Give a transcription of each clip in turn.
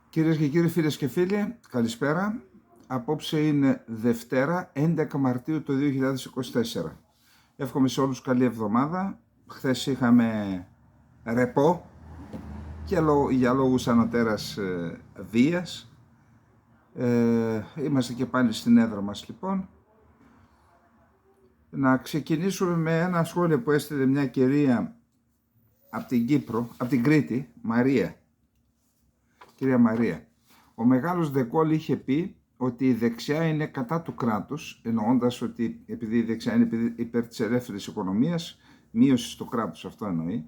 Κυρίες και κύριοι, φίλες και φίλοι, καλησπέρα. Απόψε είναι Δευτέρα, 11 Μαρτίου του 2024. Εύχομαι σε όλους καλή εβδομάδα. Χθες είχαμε ρεπό και για λόγους ανωτέρας βίας. Είμαστε και πάλι στην έδρα μας λοιπόν. Να ξεκινήσουμε με ένα σχόλιο που έστειλε μια κυρία από την Κύπρο, από την Κρήτη, Μαρία. Κυρία Μαρία, ο μεγάλος Ντεκόλ είχε πει ότι η δεξιά είναι κατά του κράτους, εννοώντας ότι επειδή η δεξιά είναι υπέρ της ελεύθερης οικονομίας, μείωση του κράτους, αυτό εννοεί.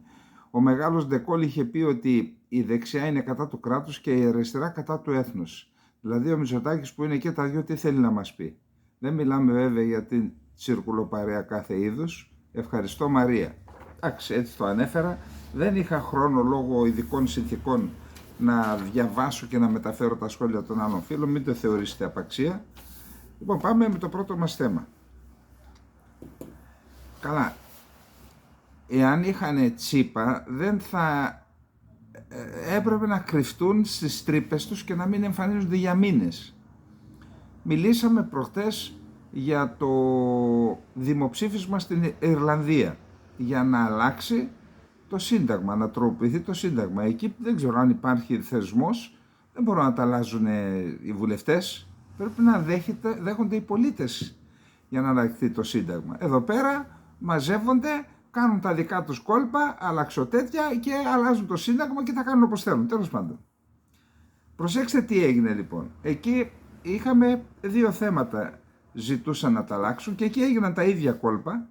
Ο μεγάλος Ντεκόλ είχε πει ότι η δεξιά είναι κατά του κράτους και η αριστερά κατά του έθνους. Δηλαδή ο Μητσοτάκης που είναι και τα δυο τι θέλει να μας πει. Δεν μιλάμε βέβαια για την τσιρκουλοπαρέα κάθε είδους. Ευχαριστώ Μαρία. Εντάξει, έτσι το ανέφερα. Δεν είχα χρόνο λόγω ειδικών συνθηκών να διαβάσω και να μεταφέρω τα σχόλια των άλλων φίλων, μην το θεωρήσετε απαξία. Λοιπόν, πάμε με το πρώτο μας θέμα. Καλά, εάν είχαν τσίπα, δεν θα έπρεπε να κρυφτούν στις τρύπες τους και να μην εμφανίζονται για μήνες. Μιλήσαμε προχτές για το δημοψήφισμα στην Ιρλανδία, για να αλλάξει το Σύνταγμα, να τροποποιηθεί το Σύνταγμα. Εκεί δεν ξέρω αν υπάρχει θεσμός, δεν μπορούν να τα αλλάζουν οι βουλευτές, πρέπει να δέχονται οι πολίτες για να αλλάξει το Σύνταγμα. Εδώ πέρα μαζεύονται, κάνουν τα δικά τους κόλπα, αλλαξοτέτια και αλλάζουν το Σύνταγμα και τα κάνουν όπως θέλουν, τέλος πάντων. Προσέξτε τι έγινε λοιπόν. Εκεί είχαμε δύο θέματα, ζητούσαν να τα αλλάξουν και εκεί έγιναν τα ίδια κόλπα.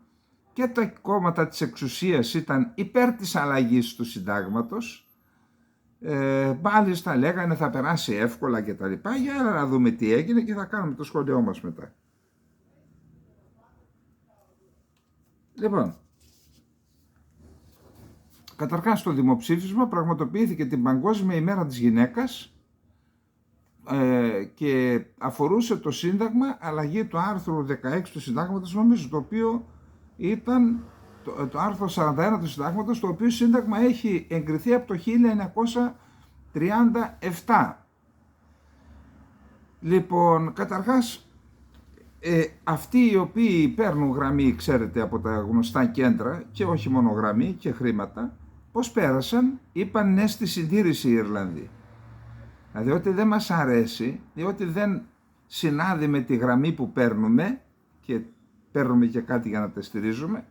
Και τα κόμματα της εξουσίας ήταν υπέρ της αλλαγής του συντάγματος. Μάλιστα λέγανε θα περάσει εύκολα και τα λοιπά. Για να δούμε τι έγινε και θα κάνουμε το σχόλιο μας μετά. Λοιπόν, καταρχάς το δημοψήφισμα πραγματοποιήθηκε την Παγκόσμια ημέρα της γυναίκας και αφορούσε το Σύνταγμα, αλλαγή του άρθρου 16 του Συντάγματος, νομίζω, το οποίο ήταν το άρθρο 41 του Συντάγματος, το οποίο Σύνταγμα έχει εγκριθεί από το 1937. Λοιπόν, καταρχάς, αυτοί οι οποίοι παίρνουν γραμμή, ξέρετε, από τα γνωστά κέντρα και όχι μόνο γραμμή και χρήματα, πώς πέρασαν, είπαν ναι στη συντήρηση οι Ιρλανδοί. Δηλαδή ότι δεν μας αρέσει, ότι δεν συνάδει με τη γραμμή που παίρνουμε και παίρνουμε και κάτι για να τα στηρίζουμε,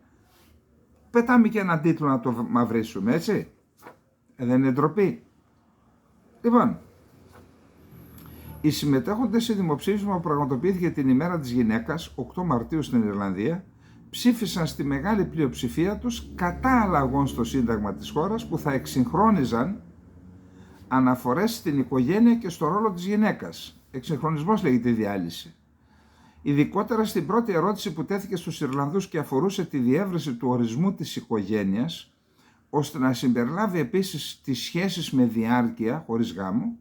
πετάμε και έναν τίτλο να το μαυρίσουμε, έτσι. Δεν είναι ντροπή. Λοιπόν, οι συμμετέχοντες σε δημοψήφισμα που πραγματοποιήθηκε την ημέρα της γυναίκας, 8 Μαρτίου στην Ιρλανδία, ψήφισαν στη μεγάλη πλειοψηφία τους κατά αλλαγών στο Σύνταγμα της χώρας που θα εξυγχρόνιζαν αναφορές στην οικογένεια και στο ρόλο της γυναίκας. Εξυγχρονισμός λέγεται η διάλυση. Ειδικότερα στην πρώτη ερώτηση που τέθηκε στους Ιρλανδούς και αφορούσε τη διεύρυνση του ορισμού της οικογένειας, ώστε να συμπεριλάβει επίσης τις σχέσεις με διάρκεια χωρίς γάμο,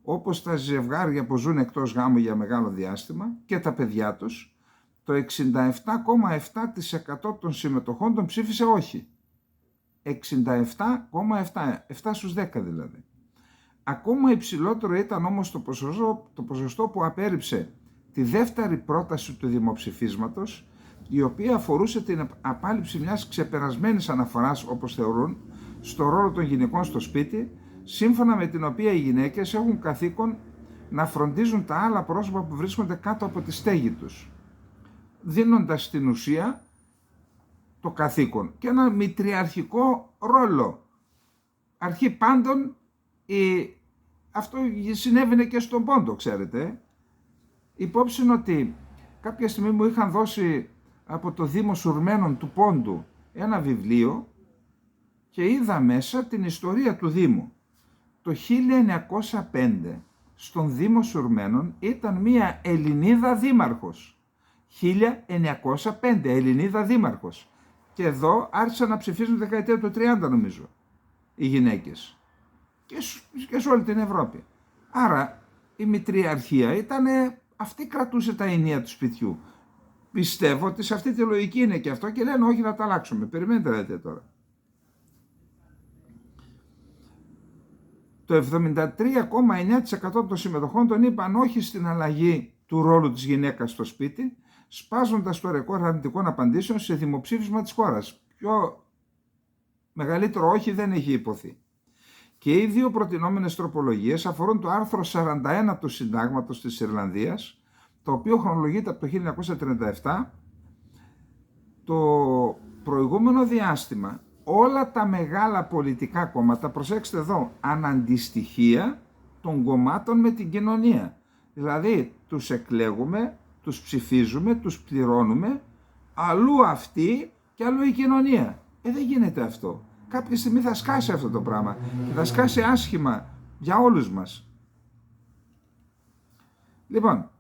όπως τα ζευγάρια που ζουν εκτός γάμου για μεγάλο διάστημα και τα παιδιά τους, το 67,7% των συμμετοχών τον ψήφισε όχι. 67,7, 7 στους 10 δηλαδή. Ακόμα υψηλότερο ήταν όμως το ποσοστό που απέρριψε τη δεύτερη πρόταση του δημοψηφίσματος, η οποία αφορούσε την απάλληψη μιας ξεπερασμένης αναφοράς, όπως θεωρούν, στο ρόλο των γυναικών στο σπίτι, σύμφωνα με την οποία οι γυναίκες έχουν καθήκον να φροντίζουν τα άλλα πρόσωπα που βρίσκονται κάτω από τη στέγη τους, δίνοντας στην ουσία το καθήκον και ένα μητριαρχικό ρόλο. Αρχή πάντων, αυτό συνέβαινε και στον Πόντο, ξέρετε. Υπόψη είναι ότι κάποια στιγμή μου είχαν δώσει από το Δήμο Σουρμένων του Πόντου ένα βιβλίο και είδα μέσα την ιστορία του Δήμου. Το 1905 στον Δήμο Σουρμένων ήταν μία Ελληνίδα δήμαρχος. 1905 Ελληνίδα δήμαρχος. Και εδώ άρχισαν να ψηφίζουν δεκαετία του 30 νομίζω οι γυναίκες. Και σε όλη την Ευρώπη. Άρα η μητριαρχία ήταν, αυτή κρατούσε τα ενία του σπιτιού. Πιστεύω ότι σε αυτή τη λογική είναι και αυτό και λένε όχι να τα αλλάξουμε. Περιμένετε τώρα. το 73,9% των συμμετοχών τον είπαν όχι στην αλλαγή του ρόλου της γυναίκας στο σπίτι, σπάζοντας το ρεκόρ αρνητικών απαντήσεων σε δημοψήφισμα της χώρας. Πιο μεγαλύτερο όχι δεν έχει υποθεί. Και οι δύο προτινόμενες τροπολογίες αφορούν το άρθρο 41 του Συντάγματος της Ιρλανδίας, το οποίο χρονολογείται από το 1937. Το προηγούμενο διάστημα όλα τα μεγάλα πολιτικά κόμματα, προσέξτε εδώ, αναντιστοιχεία των κομμάτων με την κοινωνία. Δηλαδή τους εκλέγουμε, τους ψηφίζουμε, τους πληρώνουμε, αλλού αυτοί και αλλού η κοινωνία. Δεν γίνεται αυτό. Κάποια στιγμή θα σκάσει αυτό το πράγμα και θα σκάσει άσχημα για όλους μας. Λοιπόν,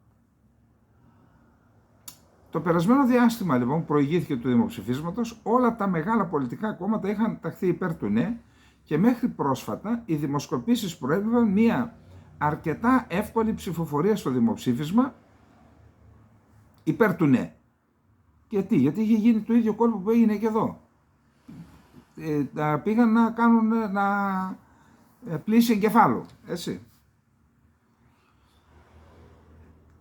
το περασμένο διάστημα λοιπόν προηγήθηκε του δημοψηφίσματος, όλα τα μεγάλα πολιτικά κόμματα είχαν ταχθεί υπέρ του ναι και μέχρι πρόσφατα οι δημοσκοπήσεις προέβλεπαν μια αρκετά εύκολη ψηφοφορία στο δημοψήφισμα υπέρ του ναι. Γιατί είχε γίνει το ίδιο κόλπο που έγινε και εδώ. Πήγαν να κάνουν πλήση εγκεφάλου, έτσι.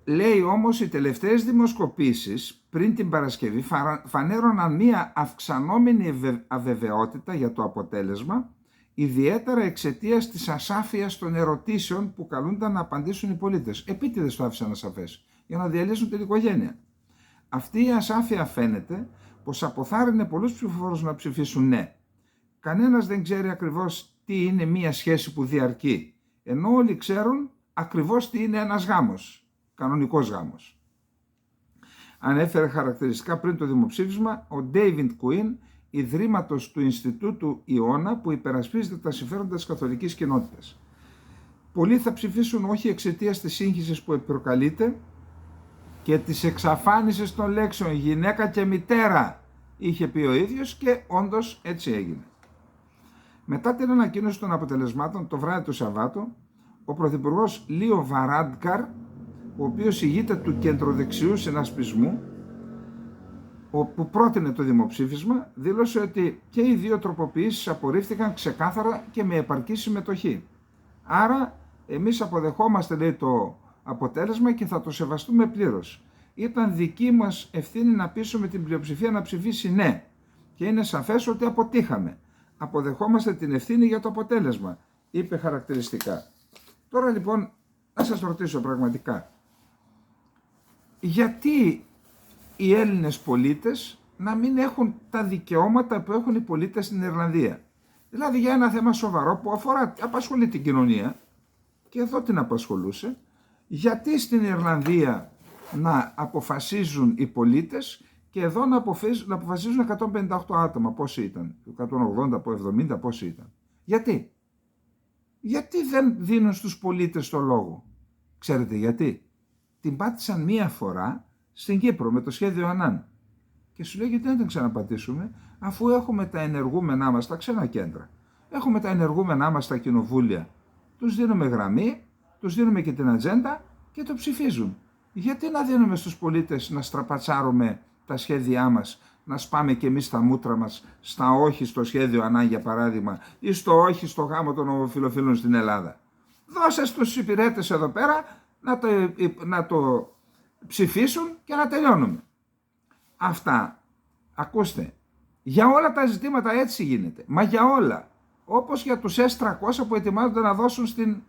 Λέει όμως οι τελευταίες δημοσκοπήσεις πριν την Παρασκευή φανέρωναν μία αυξανόμενη αβεβαιότητα για το αποτέλεσμα, ιδιαίτερα εξαιτίας της ασάφειας των ερωτήσεων που καλούνταν να απαντήσουν οι πολίτες. Επίτηδες το άφησαν ασαφές, για να διαλύσουν την οικογένεια. Αυτή η ασάφεια φαίνεται πως αποθάρρυνε πολλούς ψηφοφόρους να ψηφίσουν ναι. Κανένας δεν ξέρει ακριβώς τι είναι μία σχέση που διαρκεί, ενώ όλοι ξέρουν ακριβώς τι είναι ένας γάμος, κανονικός γάμος. Ανέφερε χαρακτηριστικά πριν το δημοψήφισμα ο David Quinn, ιδρύματος του Ινστιτούτου Ιώνα που υπερασπίζεται τα συμφέροντα της καθολικής κοινότητας. Πολλοί θα ψηφίσουν όχι εξαιτίας της σύγχυσης που προκαλείται και της εξαφάνισης των λέξεων γυναίκα και μητέρα, είχε πει ο ίδιος και όντως έτσι έγινε. Μετά την ανακοίνωση των αποτελεσμάτων το βράδυ του Σαββάτου, ο Πρωθυπουργός Λίο Βαράντκαρ, ο οποίος ηγείται του κεντροδεξιού συνασπισμού, που πρότεινε το δημοψήφισμα, δήλωσε ότι και οι δύο τροποποιήσεις απορρίφθηκαν ξεκάθαρα και με επαρκή συμμετοχή. Άρα εμείς αποδεχόμαστε, λέει, το αποτέλεσμα και θα το σεβαστούμε πλήρως. Ήταν δική μας ευθύνη να πείσουμε την πλειοψηφία να ψηφίσει ναι και είναι σαφές ότι αποτύχαμε. Αποδεχόμαστε την ευθύνη για το αποτέλεσμα, είπε χαρακτηριστικά. Τώρα λοιπόν να σας ρωτήσω πραγματικά, γιατί οι Έλληνες πολίτες να μην έχουν τα δικαιώματα που έχουν οι πολίτες στην Ιρλανδία? Δηλαδή για ένα θέμα σοβαρό που απασχολεί την κοινωνία, και εδώ την απασχολούσε, γιατί στην Ιρλανδία να αποφασίζουν οι πολίτες και εδώ να αποφασίζουν 158 άτομα, πόσοι ήταν, 180, από 70, πόσοι ήταν? Γιατί δεν δίνουν στους πολίτες το λόγο? Ξέρετε γιατί? Την πάτησαν μία φορά στην Κύπρο με το σχέδιο Ανάν. Και σου λέει γιατί δεν την ξαναπατήσουμε, αφού έχουμε τα ενεργούμενά μας στα ξένα κέντρα. Έχουμε τα ενεργούμενά μας στα κοινοβούλια. Τους δίνουμε γραμμή, τους δίνουμε και την ατζέντα και το ψηφίζουν. Γιατί να δίνουμε στους πολίτες να στραπατσάρουμε τα σχέδιά μας, να σπάμε και εμείς τα μούτρα μας στα όχι στο σχέδιο Ανάν, για παράδειγμα, ή στο όχι στο γάμο των ομοφυλοφίλων στην Ελλάδα? Δώσε στους υπηρέτες εδώ πέρα να το ψηφίσουν και να τελειώνουμε. Αυτά, ακούστε, για όλα τα ζητήματα έτσι γίνεται. Μα για όλα. Όπως για τους S-300 που ετοιμάζονται να δώσουν στην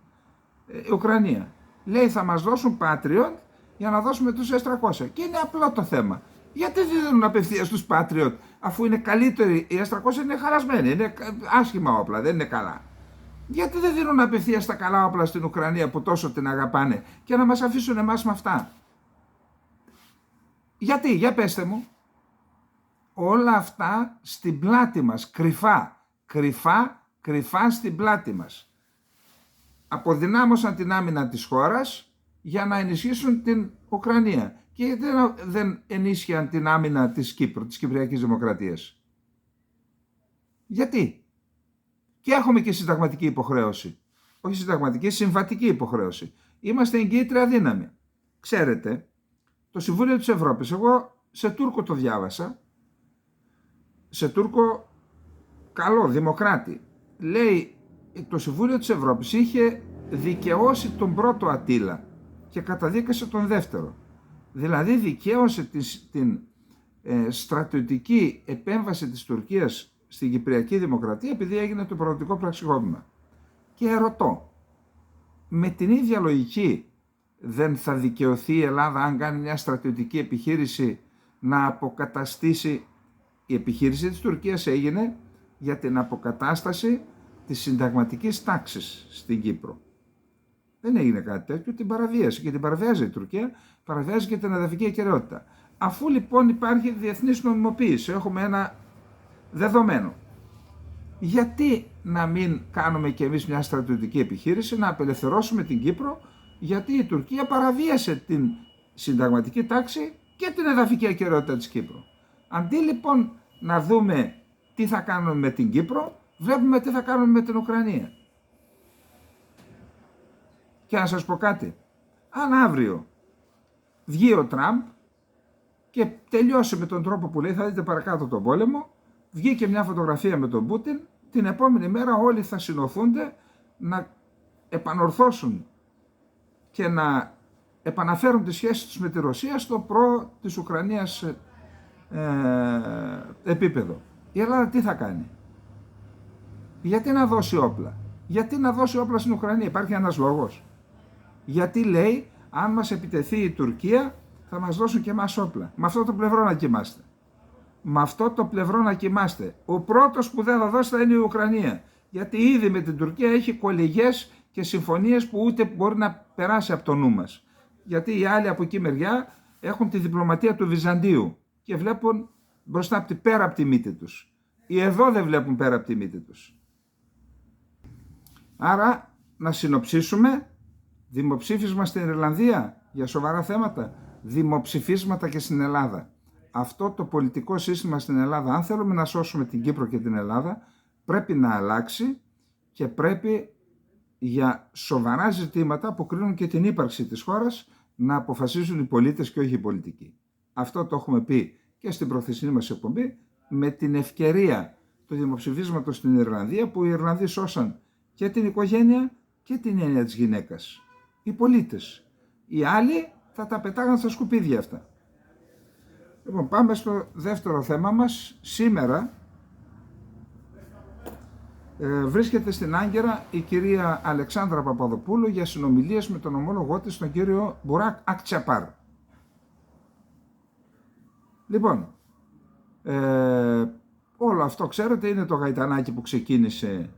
Ουκρανία. Λέει θα μας δώσουν Patriot για να δώσουμε τους S-300. Και είναι απλό το θέμα. Γιατί δεν δίνουν απευθείας στους Patriot, αφού είναι καλύτεροι? Οι S-300 είναι χαλασμένοι, είναι άσχημα όπλα, δεν είναι καλά. Γιατί δεν δίνουν απευθείας τα καλά όπλα στην Ουκρανία που τόσο την αγαπάνε και να μας αφήσουν εμάς με αυτά? Γιατί, για πέστε μου. Όλα αυτά στην πλάτη μας, κρυφά στην πλάτη μας. Αποδυνάμωσαν την άμυνα της χώρας για να ενισχύσουν την Ουκρανία. Και γιατί δεν ενίσχυαν την άμυνα της Κύπρου, της Κυπριακής Δημοκρατίας? Γιατί? Και έχουμε και συνταγματική υποχρέωση. Όχι συνταγματική, συμβατική υποχρέωση. Είμαστε εγκύτρια δύναμη. Ξέρετε, το Συμβούλιο της Ευρώπης, εγώ σε Τούρκο το διάβασα, σε Τούρκο καλό, δημοκράτη, λέει το Συμβούλιο της Ευρώπης είχε δικαιώσει τον πρώτο Αττήλα και καταδίκασε τον δεύτερο. Δηλαδή δικαίωσε την στρατιωτική επέμβαση της Τουρκίας στην Κυπριακή Δημοκρατία επειδή έγινε το προοδευτικό πραξικόπημα. Και ερωτώ, με την ίδια λογική δεν θα δικαιωθεί η Ελλάδα αν κάνει μια στρατιωτική επιχείρηση να αποκαταστήσει? Η επιχείρηση της Τουρκίας έγινε για την αποκατάσταση της συνταγματικής τάξης στην Κύπρο. Δεν έγινε κάτι τέτοιο, την παραβίασε και την παραβιάζει η Τουρκία, παραβιάζει και την εδαφική ακεραιότητα. Αφού λοιπόν υπάρχει διεθνής νομιμοποίηση, έχουμε ένα δεδομένο, γιατί να μην κάνουμε κι εμείς μια στρατιωτική επιχείρηση να απελευθερώσουμε την Κύπρο, γιατί η Τουρκία παραβίασε την συνταγματική τάξη και την εδαφική ακεραιότητα της Κύπρου. Αντί λοιπόν να δούμε τι θα κάνουμε με την Κύπρο, βλέπουμε τι θα κάνουμε με την Ουκρανία. Και να σας πω κάτι, αν αύριο βγει ο Τραμπ και τελειώσει με τον τρόπο που λέει, θα δείτε παρακάτω τον πόλεμο, βγήκε μια φωτογραφία με τον Πούτιν, την επόμενη μέρα όλοι θα συνοθούνται να επανορθώσουν και να επαναφέρουν τις σχέσεις τους με τη Ρωσία στο προ της Ουκρανίας επίπεδο. Η Ελλάδα τι θα κάνει? Γιατί να δώσει όπλα? Γιατί να δώσει όπλα στην Ουκρανία? Υπάρχει ένας λόγος? Γιατί λέει αν μας επιτεθεί η Τουρκία θα μας δώσουν και εμάς όπλα. Με αυτό το πλευρό να κοιμάστε. Με αυτό το πλευρό να κοιμάστε. Ο πρώτος που δεν θα δώσει θα είναι η Ουκρανία. Γιατί ήδη με την Τουρκία έχει κολεγιές και συμφωνίες που ούτε μπορεί να περάσει από το νου μας. Γιατί οι άλλοι από εκεί μεριά έχουν τη διπλωματία του Βυζαντίου και βλέπουν μπροστά πέρα από τη μύτη τους. Οι εδώ δεν βλέπουν πέρα από τη μύτη τους. Άρα να συνοψίσουμε, δημοψήφισμα στην Ιρλανδία για σοβαρά θέματα, δημοψηφίσματα και στην Ελλάδα. Αυτό το πολιτικό σύστημα στην Ελλάδα, αν θέλουμε να σώσουμε την Κύπρο και την Ελλάδα, πρέπει να αλλάξει και πρέπει για σοβαρά ζητήματα που κρίνουν και την ύπαρξη της χώρας να αποφασίζουν οι πολίτες και όχι οι πολιτικοί. Αυτό το έχουμε πει και στην προθεσινή μας εκπομπή, με την ευκαιρία του δημοψηφίσματος στην Ιρλανδία, που οι Ιρλανδοί σώσαν και την οικογένεια και την έννοια της γυναίκας. Οι πολίτες. Οι άλλοι θα τα πετάγαν στα σκουπίδια αυτά. Λοιπόν, πάμε στο δεύτερο θέμα μας. Σήμερα βρίσκεται στην Άγκυρα η κυρία Αλεξάνδρα Παπαδοπούλου για συνομιλίες με τον ομόλογό της, τον κύριο Μπουράκ Ακτσαπάρ. Λοιπόν, όλο αυτό ξέρετε είναι το γαϊτανάκι που ξεκίνησε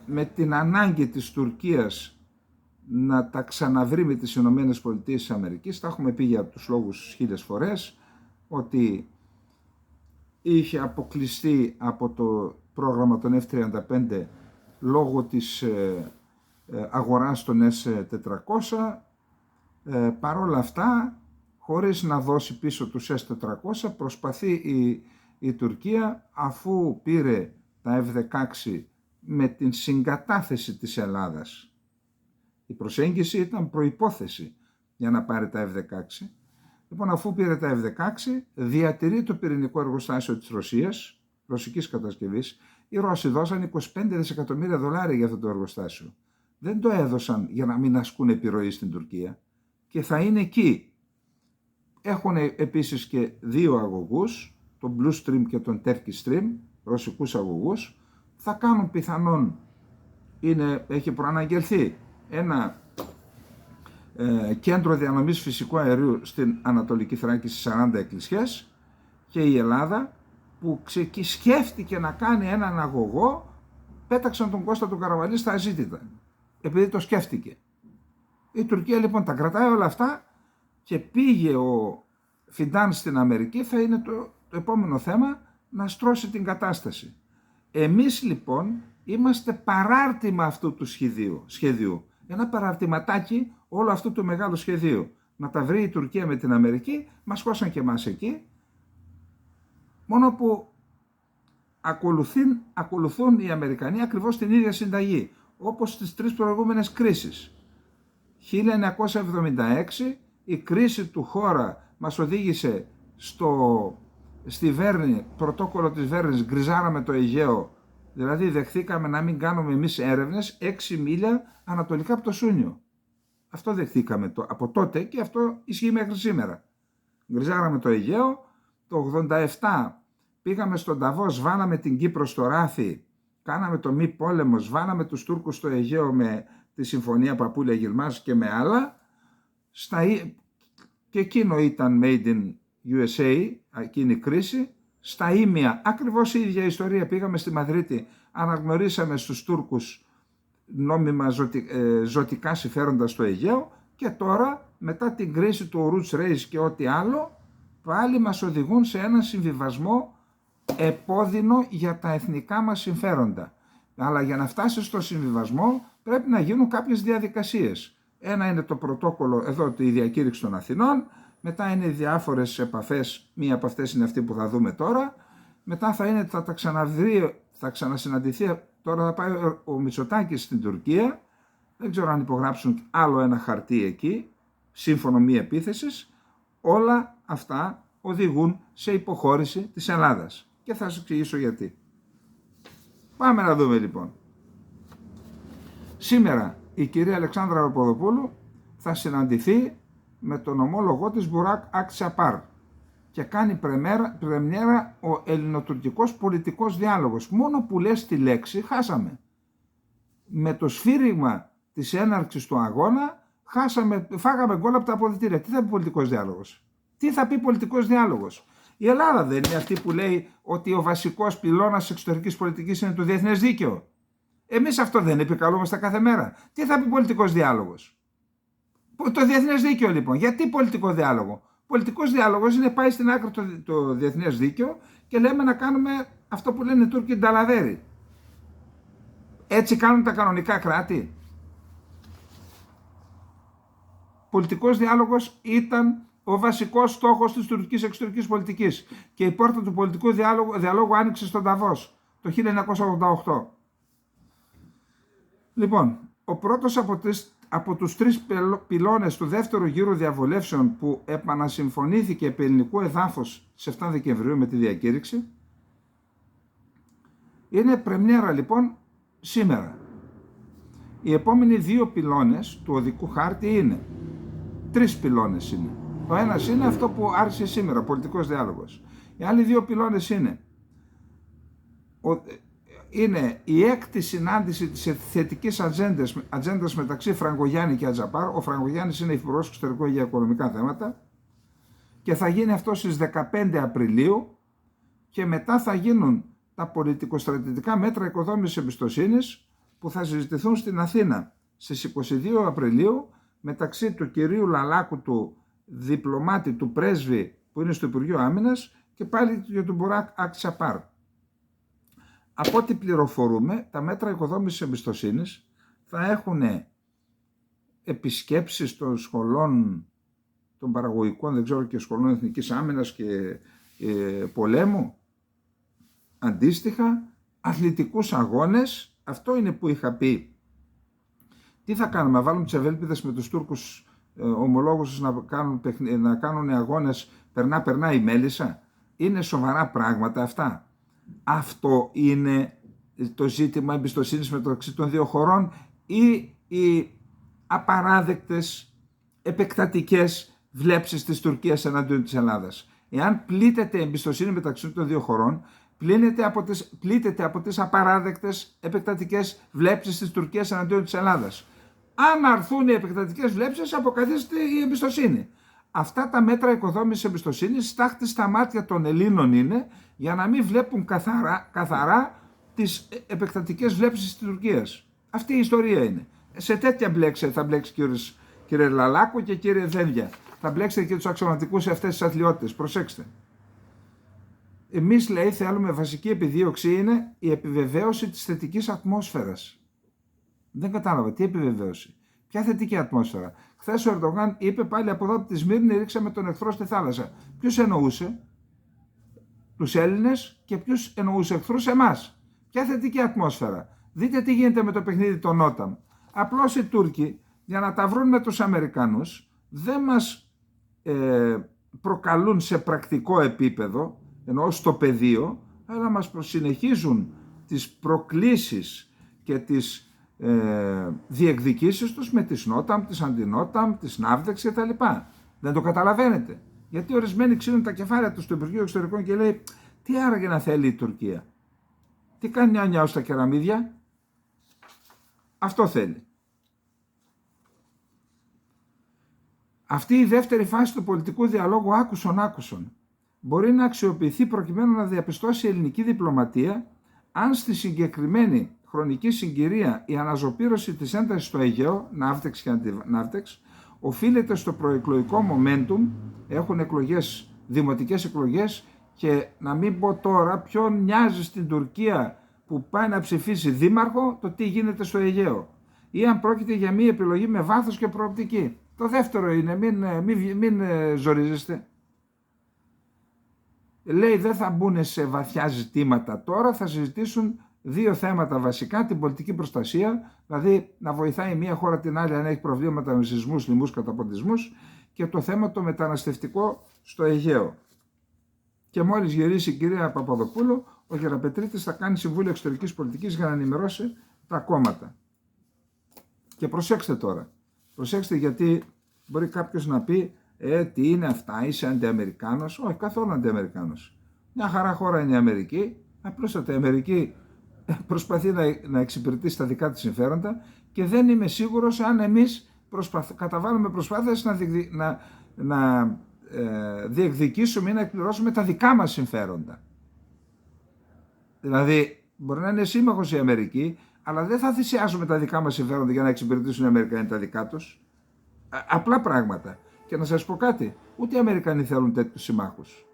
με την ανάγκη της Τουρκίας να τα ξαναβρει με τις Ηνωμένες Πολιτείες της Αμερικής. Τα έχουμε πει για τους λόγους 1000 φορές, ότι είχε αποκλειστεί από το πρόγραμμα των F-35 λόγω της αγοράς των S-400. Παρόλα αυτά, χωρίς να δώσει πίσω τους S-400, προσπαθεί η Τουρκία, αφού πήρε τα F-16 με την συγκατάθεση της Ελλάδας. Η προσέγγιση ήταν προϋπόθεση για να πάρει τα F-16. Λοιπόν, αφού πήρε τα F-16, διατηρεί το πυρηνικό εργοστάσιο της Ρωσίας, ρωσικής κατασκευής. Οι Ρώσοι δώσαν 25 δισεκατομμύρια δολάρια για αυτό το εργοστάσιο. Δεν το έδωσαν για να μην ασκούν επιρροή στην Τουρκία και θα είναι εκεί. Έχουν επίσης και δύο αγωγούς, τον Blue Stream και τον Turkish Stream, ρωσικούς αγωγούς. Θα κάνουν πιθανόν, έχει προαναγγελθεί, ένα κέντρο διανομής φυσικού αερίου στην Ανατολική Θράκη στις 40 εκκλησιές, και η Ελλάδα που σκέφτηκε να κάνει έναν αγωγό, πέταξαν τον Κώστα του Καραβαλή στα αζήτητα, επειδή το σκέφτηκε. Η Τουρκία λοιπόν τα κρατάει όλα αυτά και πήγε ο Φιντάν στην Αμερική. Θα είναι το επόμενο θέμα να στρώσει την κατάσταση. Εμείς λοιπόν είμαστε παράρτημα αυτού του σχεδίου. Ένα παραρτηματάκι όλο αυτού του μεγάλου σχεδίου. Να τα βρει η Τουρκία με την Αμερική, μας χώσαν και εμάς εκεί. Μόνο που ακολουθούν οι Αμερικανοί ακριβώς την ίδια συνταγή, όπως στις τρεις προηγούμενες κρίσεις. 1976 η κρίση του Χώρα μας οδήγησε στη Βέρνη, πρωτόκολλο της Βέρνης, γκριζάραμε το Αιγαίο Δηλαδή δεχθήκαμε να μην κάνουμε εμείς έρευνες 6 μίλια ανατολικά από το Σούνιο. Αυτό δεχθήκαμε από τότε και αυτό ισχύει μέχρι σήμερα. Γκριζάραμε το Αιγαίο, το 87 πήγαμε στον Ταβό, σβάναμε την Κύπρο στο Ράθι, κάναμε το μη πόλεμο, σβάναμε τους Τούρκους στο Αιγαίο με τη Συμφωνία Παπούλια Γιλμάς και με άλλα. Και εκείνο ήταν Made in USA, εκείνη η κρίση. Στα Ήμια, ακριβώς η ίδια ιστορία, πήγαμε στη Μαδρίτη, αναγνωρίσαμε στους Τούρκους νόμιμα ζωτικά συμφέροντα στο Αιγαίο και τώρα μετά την κρίση του Roots Race και ό,τι άλλο πάλι μας οδηγούν σε έναν συμβιβασμό επώδυνο για τα εθνικά μας συμφέροντα. Αλλά για να φτάσει στο συμβιβασμό πρέπει να γίνουν κάποιες διαδικασίες. Ένα είναι το πρωτόκολλο, εδώ η διακήρυξη των Αθηνών, μετά είναι οι διάφορες επαφές, μία από αυτές είναι αυτή που θα δούμε τώρα, μετά θα τα ξαναδεί, θα ξανασυναντηθεί, τώρα θα πάει ο Μητσοτάκης στην Τουρκία, δεν ξέρω αν υπογράψουν άλλο ένα χαρτί εκεί, σύμφωνο μη επίθεσης, όλα αυτά οδηγούν σε υποχώρηση της Ελλάδας. Και θα σας εξηγήσω γιατί. Πάμε να δούμε λοιπόν. Σήμερα η κυρία Αλεξάνδρα Παπαδοπούλου θα συναντηθεί με τον ομόλογό της Μπουράκ Ακτσιαπάρ και κάνει πρεμιέρα ο ελληνοτουρκικός πολιτικός διάλογος. Μόνο που λες τη λέξη χάσαμε. Με το σφύριγμα της έναρξης του αγώνα φάγαμε γκολ από τα αποδυτήρια. Τι θα πει πολιτικός διάλογος? Τι θα πει πολιτικός διάλογος? Η Ελλάδα δεν είναι αυτή που λέει ότι ο βασικός πυλώνας της εξωτερικής πολιτικής είναι το διεθνές δίκαιο? Εμείς αυτό δεν επικαλούμαστε κάθε μέρα? Τι θα πει πολιτικός διάλογος? Το διεθνές δίκαιο λοιπόν. Γιατί πολιτικό διάλογο? Πολιτικός διάλογος είναι πάει στην άκρη το διεθνές δίκαιο και λέμε να κάνουμε αυτό που λένε οι Τούρκοι νταλαδέρι. Έτσι κάνουν τα κανονικά κράτη? Πολιτικός διάλογος ήταν ο βασικός στόχος της τουρκικής εξωτερικής πολιτικής και η πόρτα του πολιτικού διαλόγου άνοιξε στον Ταβός το 1988. Λοιπόν, ο πρώτος από τους τρεις πυλώνες του δεύτερου γύρου διαβουλεύσεων που επανασυμφωνήθηκε επί ελληνικού εδάφους στις 7 Δεκεμβρίου με τη διακήρυξη είναι πρεμιέρα λοιπόν σήμερα. Οι επόμενοι δύο πυλώνες του οδικού χάρτη είναι, τρεις πυλώνες είναι. Ο ένας είναι αυτό που άρχισε σήμερα, ο πολιτικός διάλογος. Οι άλλοι δύο πυλώνες είναι η έκτη συνάντηση της θετικής ατζέντας μεταξύ Φραγκογιάννη και Ατζαπάρ. Ο Φραγκογιάννης είναι υπουργός εξωτερικών για οικονομικά θέματα και θα γίνει αυτό στις 15 Απριλίου και μετά θα γίνουν τα πολιτικοστρατητικά μέτρα οικοδόμησης εμπιστοσύνης που θα συζητηθούν στην Αθήνα στις 22 Απριλίου μεταξύ του κυρίου Λαλάκου, του διπλωμάτη, του πρέσβη που είναι στο Υπουργείο Άμυνας και πάλι για τον Μπουράκ Ακτσιαπάρ. Από ό,τι πληροφορούμε, τα μέτρα οικοδόμησης εμπιστοσύνης θα έχουν επισκέψεις των σχολών των παραγωγικών, δεν ξέρω, και σχολών εθνικής άμυνας και πολέμου, αντίστοιχα, αθλητικούς αγώνες. Αυτό είναι που είχα πει. Τι θα κάνουμε, να βάλουμε τις ευέλπιδες με τους Τούρκους ομολόγους να κάνουν αγώνες περνά η μέλισσα? Είναι σοβαρά πράγματα αυτά? Αυτό είναι το ζήτημα εμπιστοσύνης μεταξύ των δύο χωρών ή οι απαράδεκτες επεκτατικές βλέψεις της Τουρκίας εναντίον της Ελλάδας? Εάν πλήττεται η εμπιστοσύνη μεταξύ των δύο χωρών, πλήττεται από τις απαράδεκτες επεκτατικές βλέψεις της Τουρκίας εναντίον της Ελλάδας. Αν αρθούν οι επεκτατικές βλέψεις, αποκαθίζεται η εμπιστοσύνη. Αυτά τα μέτρα οικοδόμησης εμπιστοσύνης στάχτη στα μάτια των Ελλήνων είναι για να μην βλέπουν καθαρά τις επεκτατικές βλέψεις της Τουρκίας. Αυτή η ιστορία είναι. Σε τέτοια θα μπλέξει κύριε Λαλάκο και κύριε Δένδια. Θα μπλέξετε και τους αξιωματικούς σε αυτές τις αθλιότητες. Προσέξτε. Εμείς, λέει, θέλουμε, βασική επιδίωξη είναι η επιβεβαίωση της θετικής ατμόσφαιρας. Δεν κατάλαβα. Τι επιβεβαίωση? Ποια θετική ατμόσφαιρα? Χθες ο Ερντογάν είπε πάλι από εδώ από τη Σμύρνη ρίξαμε τον εχθρό στη θάλασσα. Ποιους εννοούσε? Τους Έλληνες. Και ποιους εννοούσε εχθρούς? Εμάς. Ποια θετική ατμόσφαιρα? Δείτε τι γίνεται με το παιχνίδι των Όταμ. Απλώς οι Τούρκοι για να τα βρουν με τους Αμερικανούς δεν μας προκαλούν σε πρακτικό επίπεδο, ενώ στο πεδίο, αλλά μας συνεχίζουν τις προκλήσεις και τις διεκδικήσεις τους με τις Νόταμ, τις Αντινόταμ, τις Ναύδεξ και τα λοιπά. Δεν το καταλαβαίνετε. Γιατί ορισμένοι ξύνουν τα κεφάλια τους στο Υπουργείο Εξωτερικών και λέει τι άραγε να θέλει η Τουρκία. Τι κάνει νιάου στα κεραμίδια. Αυτό θέλει. Αυτή η δεύτερη φάση του πολιτικού διαλόγου άκουσον μπορεί να αξιοποιηθεί προκειμένου να διαπιστώσει η ελληνική διπλωματία αν στη συγκεκριμένη χρονική συγκυρία η αναζωπήρωση της έντασης στο Αιγαίο, ναύτεξ και αντιναύτεξ, οφείλεται στο προεκλογικό momentum, έχουν εκλογές, δημοτικές εκλογές και να μην πω τώρα ποιον νοιάζει στην Τουρκία που πάει να ψηφίσει δήμαρχο το τι γίνεται στο Αιγαίο ή αν πρόκειται για μια επιλογή με βάθος και προοπτική. Το δεύτερο είναι μην ζορίζεστε. Λέει δεν θα μπουν σε βαθιά ζητήματα τώρα, θα συζητήσουν δύο θέματα βασικά, την πολιτική προστασία, δηλαδή να βοηθάει μια χώρα την άλλη αν έχει προβλήματα με σεισμούς, λοιμούς, καταποντισμούς και το θέμα το μεταναστευτικό στο Αιγαίο. Και μόλις γυρίσει η κυρία Παπαδοπούλου, ο Γεραπετρίτης θα κάνει Συμβούλιο Εξωτερικής Πολιτικής για να ενημερώσει τα κόμματα. Και προσέξτε τώρα, προσέξτε γιατί μπορεί κάποιος να πει τι είναι αυτά, είσαι αντιαμερικάνος. Όχι, καθόλου αντιαμερικάνος. Μια χαρά χώρα είναι η Αμερική, απλούστατα η Αμερική προσπαθεί να εξυπηρετήσει τα δικά της συμφέροντα και δεν είμαι σίγουρος αν εμείς καταβάλουμε προσπάθειες να διεκδικήσουμε ή να εκπληρώσουμε τα δικά μας συμφέροντα. Δηλαδή, μπορεί να είναι σύμμαχος η Αμερική, αλλά δεν θα θυσιάσουμε τα δικά μας συμφέροντα για να εξυπηρετήσουν οι Αμερικανοί τα δικά τους. Απλά πράγματα. Και να σας πω κάτι, ούτε οι Αμερικανοί θέλουν τέτοιους συμμάχους.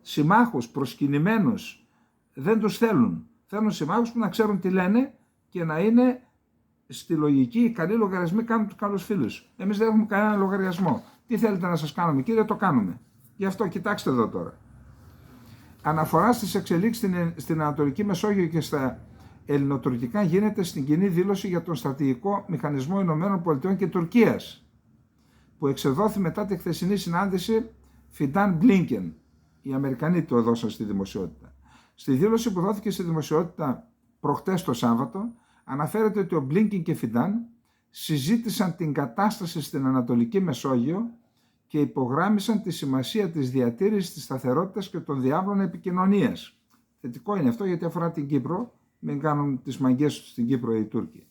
Συμμάχους προσκυνημένους δεν τους θέλουν. Θέλουν συμμάχους που να ξέρουν τι λένε και να είναι στη λογική οι καλοί λογαριασμοί κάνουν τους καλούς φίλους. Εμείς δεν έχουμε κανένα λογαριασμό. Τι θέλετε να σας κάνουμε κύριε, το κάνουμε. Γι' αυτό κοιτάξτε εδώ τώρα. Αναφορά στις εξελίξεις στην Ανατολική Μεσόγειο και στα ελληνοτουρκικά γίνεται στην κοινή δήλωση για τον στρατηγικό μηχανισμό Ηνωμένων Πολιτειών και Τουρκίας που εξεδόθη μετά τη χθεσινή συνάντηση Φιντάν Μπλίνκεν. Οι Αμερικανοί το έδωσαν στη δημοσιότητα. Στη δήλωση που δόθηκε στη δημοσιότητα προχτές το Σάββατο αναφέρεται ότι ο Μπλίνκεν και Φιντάν συζήτησαν την κατάσταση στην Ανατολική Μεσόγειο και υπογράμμισαν τη σημασία της διατήρησης της σταθερότητας και των διάβλων επικοινωνίας. Θετικό είναι αυτό γιατί αφορά την Κύπρο, μην κάνουν τις μαγκές τους στην Κύπρο οι Τούρκοι.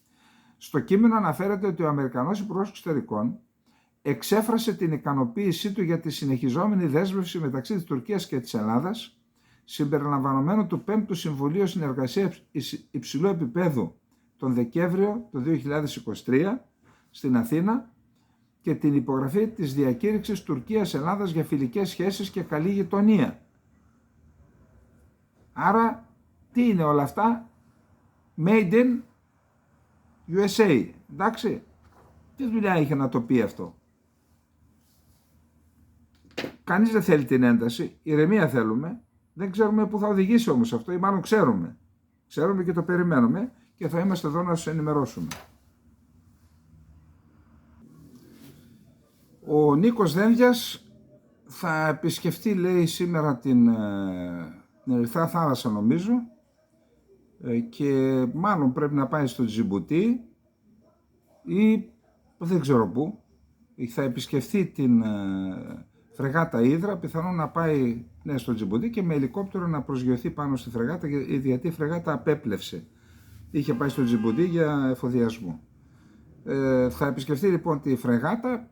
Στο κείμενο αναφέρεται ότι ο Αμερικανός Υπουργός Εξωτερικών εξέφρασε την ικανοποίησή του για τη συνεχιζόμενη δέσμευση μεταξύ της Τουρκίας και της Ελλάδας, συμπεριλαμβανομένου του 5ου Συμβουλίου Συνεργασίας Υψηλού Επίπεδου τον Δεκέμβριο του 2023 στην Αθήνα και την υπογραφή της διακήρυξης Τουρκίας-Ελλάδας για φιλικές σχέσεις και καλή γειτονία. Άρα, τι είναι όλα αυτά? Made in USA, εντάξει. Τι δουλειά είχε να το πει αυτό? Κανείς δεν θέλει την ένταση, ηρεμία θέλουμε. Δεν ξέρουμε πού θα οδηγήσει όμως αυτό ή μάλλον ξέρουμε. Ξέρουμε και το περιμένουμε και θα είμαστε εδώ να σας ενημερώσουμε. Ο Νίκος Δένδιας θα επισκεφτεί, λέει, σήμερα την Ερυθρά Θάλασσα νομίζω και μάλλον πρέπει να πάει στο Τζιμπουτί ή δεν ξέρω πού. Θα επισκεφτεί την φρεγάτα Ύδρα, πιθανόν να πάει στο Τζιμπουτί και με ελικόπτερο να προσγειωθεί πάνω στη φρεγάτα γιατί η φρεγάτα απέπλευσε. Είχε πάει στο Τζιμπουτί για εφοδιασμό. Θα επισκεφτεί λοιπόν τη φρεγάτα.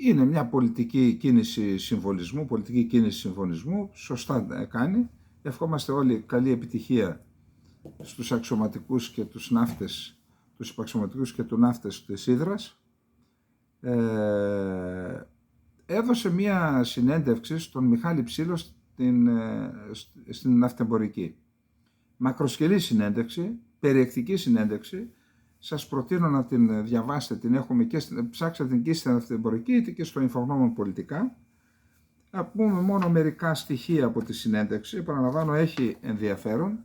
Είναι μια πολιτική κίνηση συμβολισμού, σωστά κάνει. Ευχόμαστε όλοι καλή επιτυχία στους αξιωματικούς και τους ναύτες, τους υπαξιωματικούς και τους ναύτες της Ύδρας. Έδωσε μια συνέντευξη στον Μιχάλη Ψήλο στην ναυτεμπορική. Μακροσκελή συνέντευξη, περιεκτική συνέντευξη. Σας προτείνω να την διαβάσετε, την έχουμε και ψάξτε την και στην ναυτεμπορική είτε και στο Infognomon πολιτικά. Να πούμε μόνο μερικά στοιχεία από τη συνέντευξη, επαναλαμβάνω έχει ενδιαφέρον.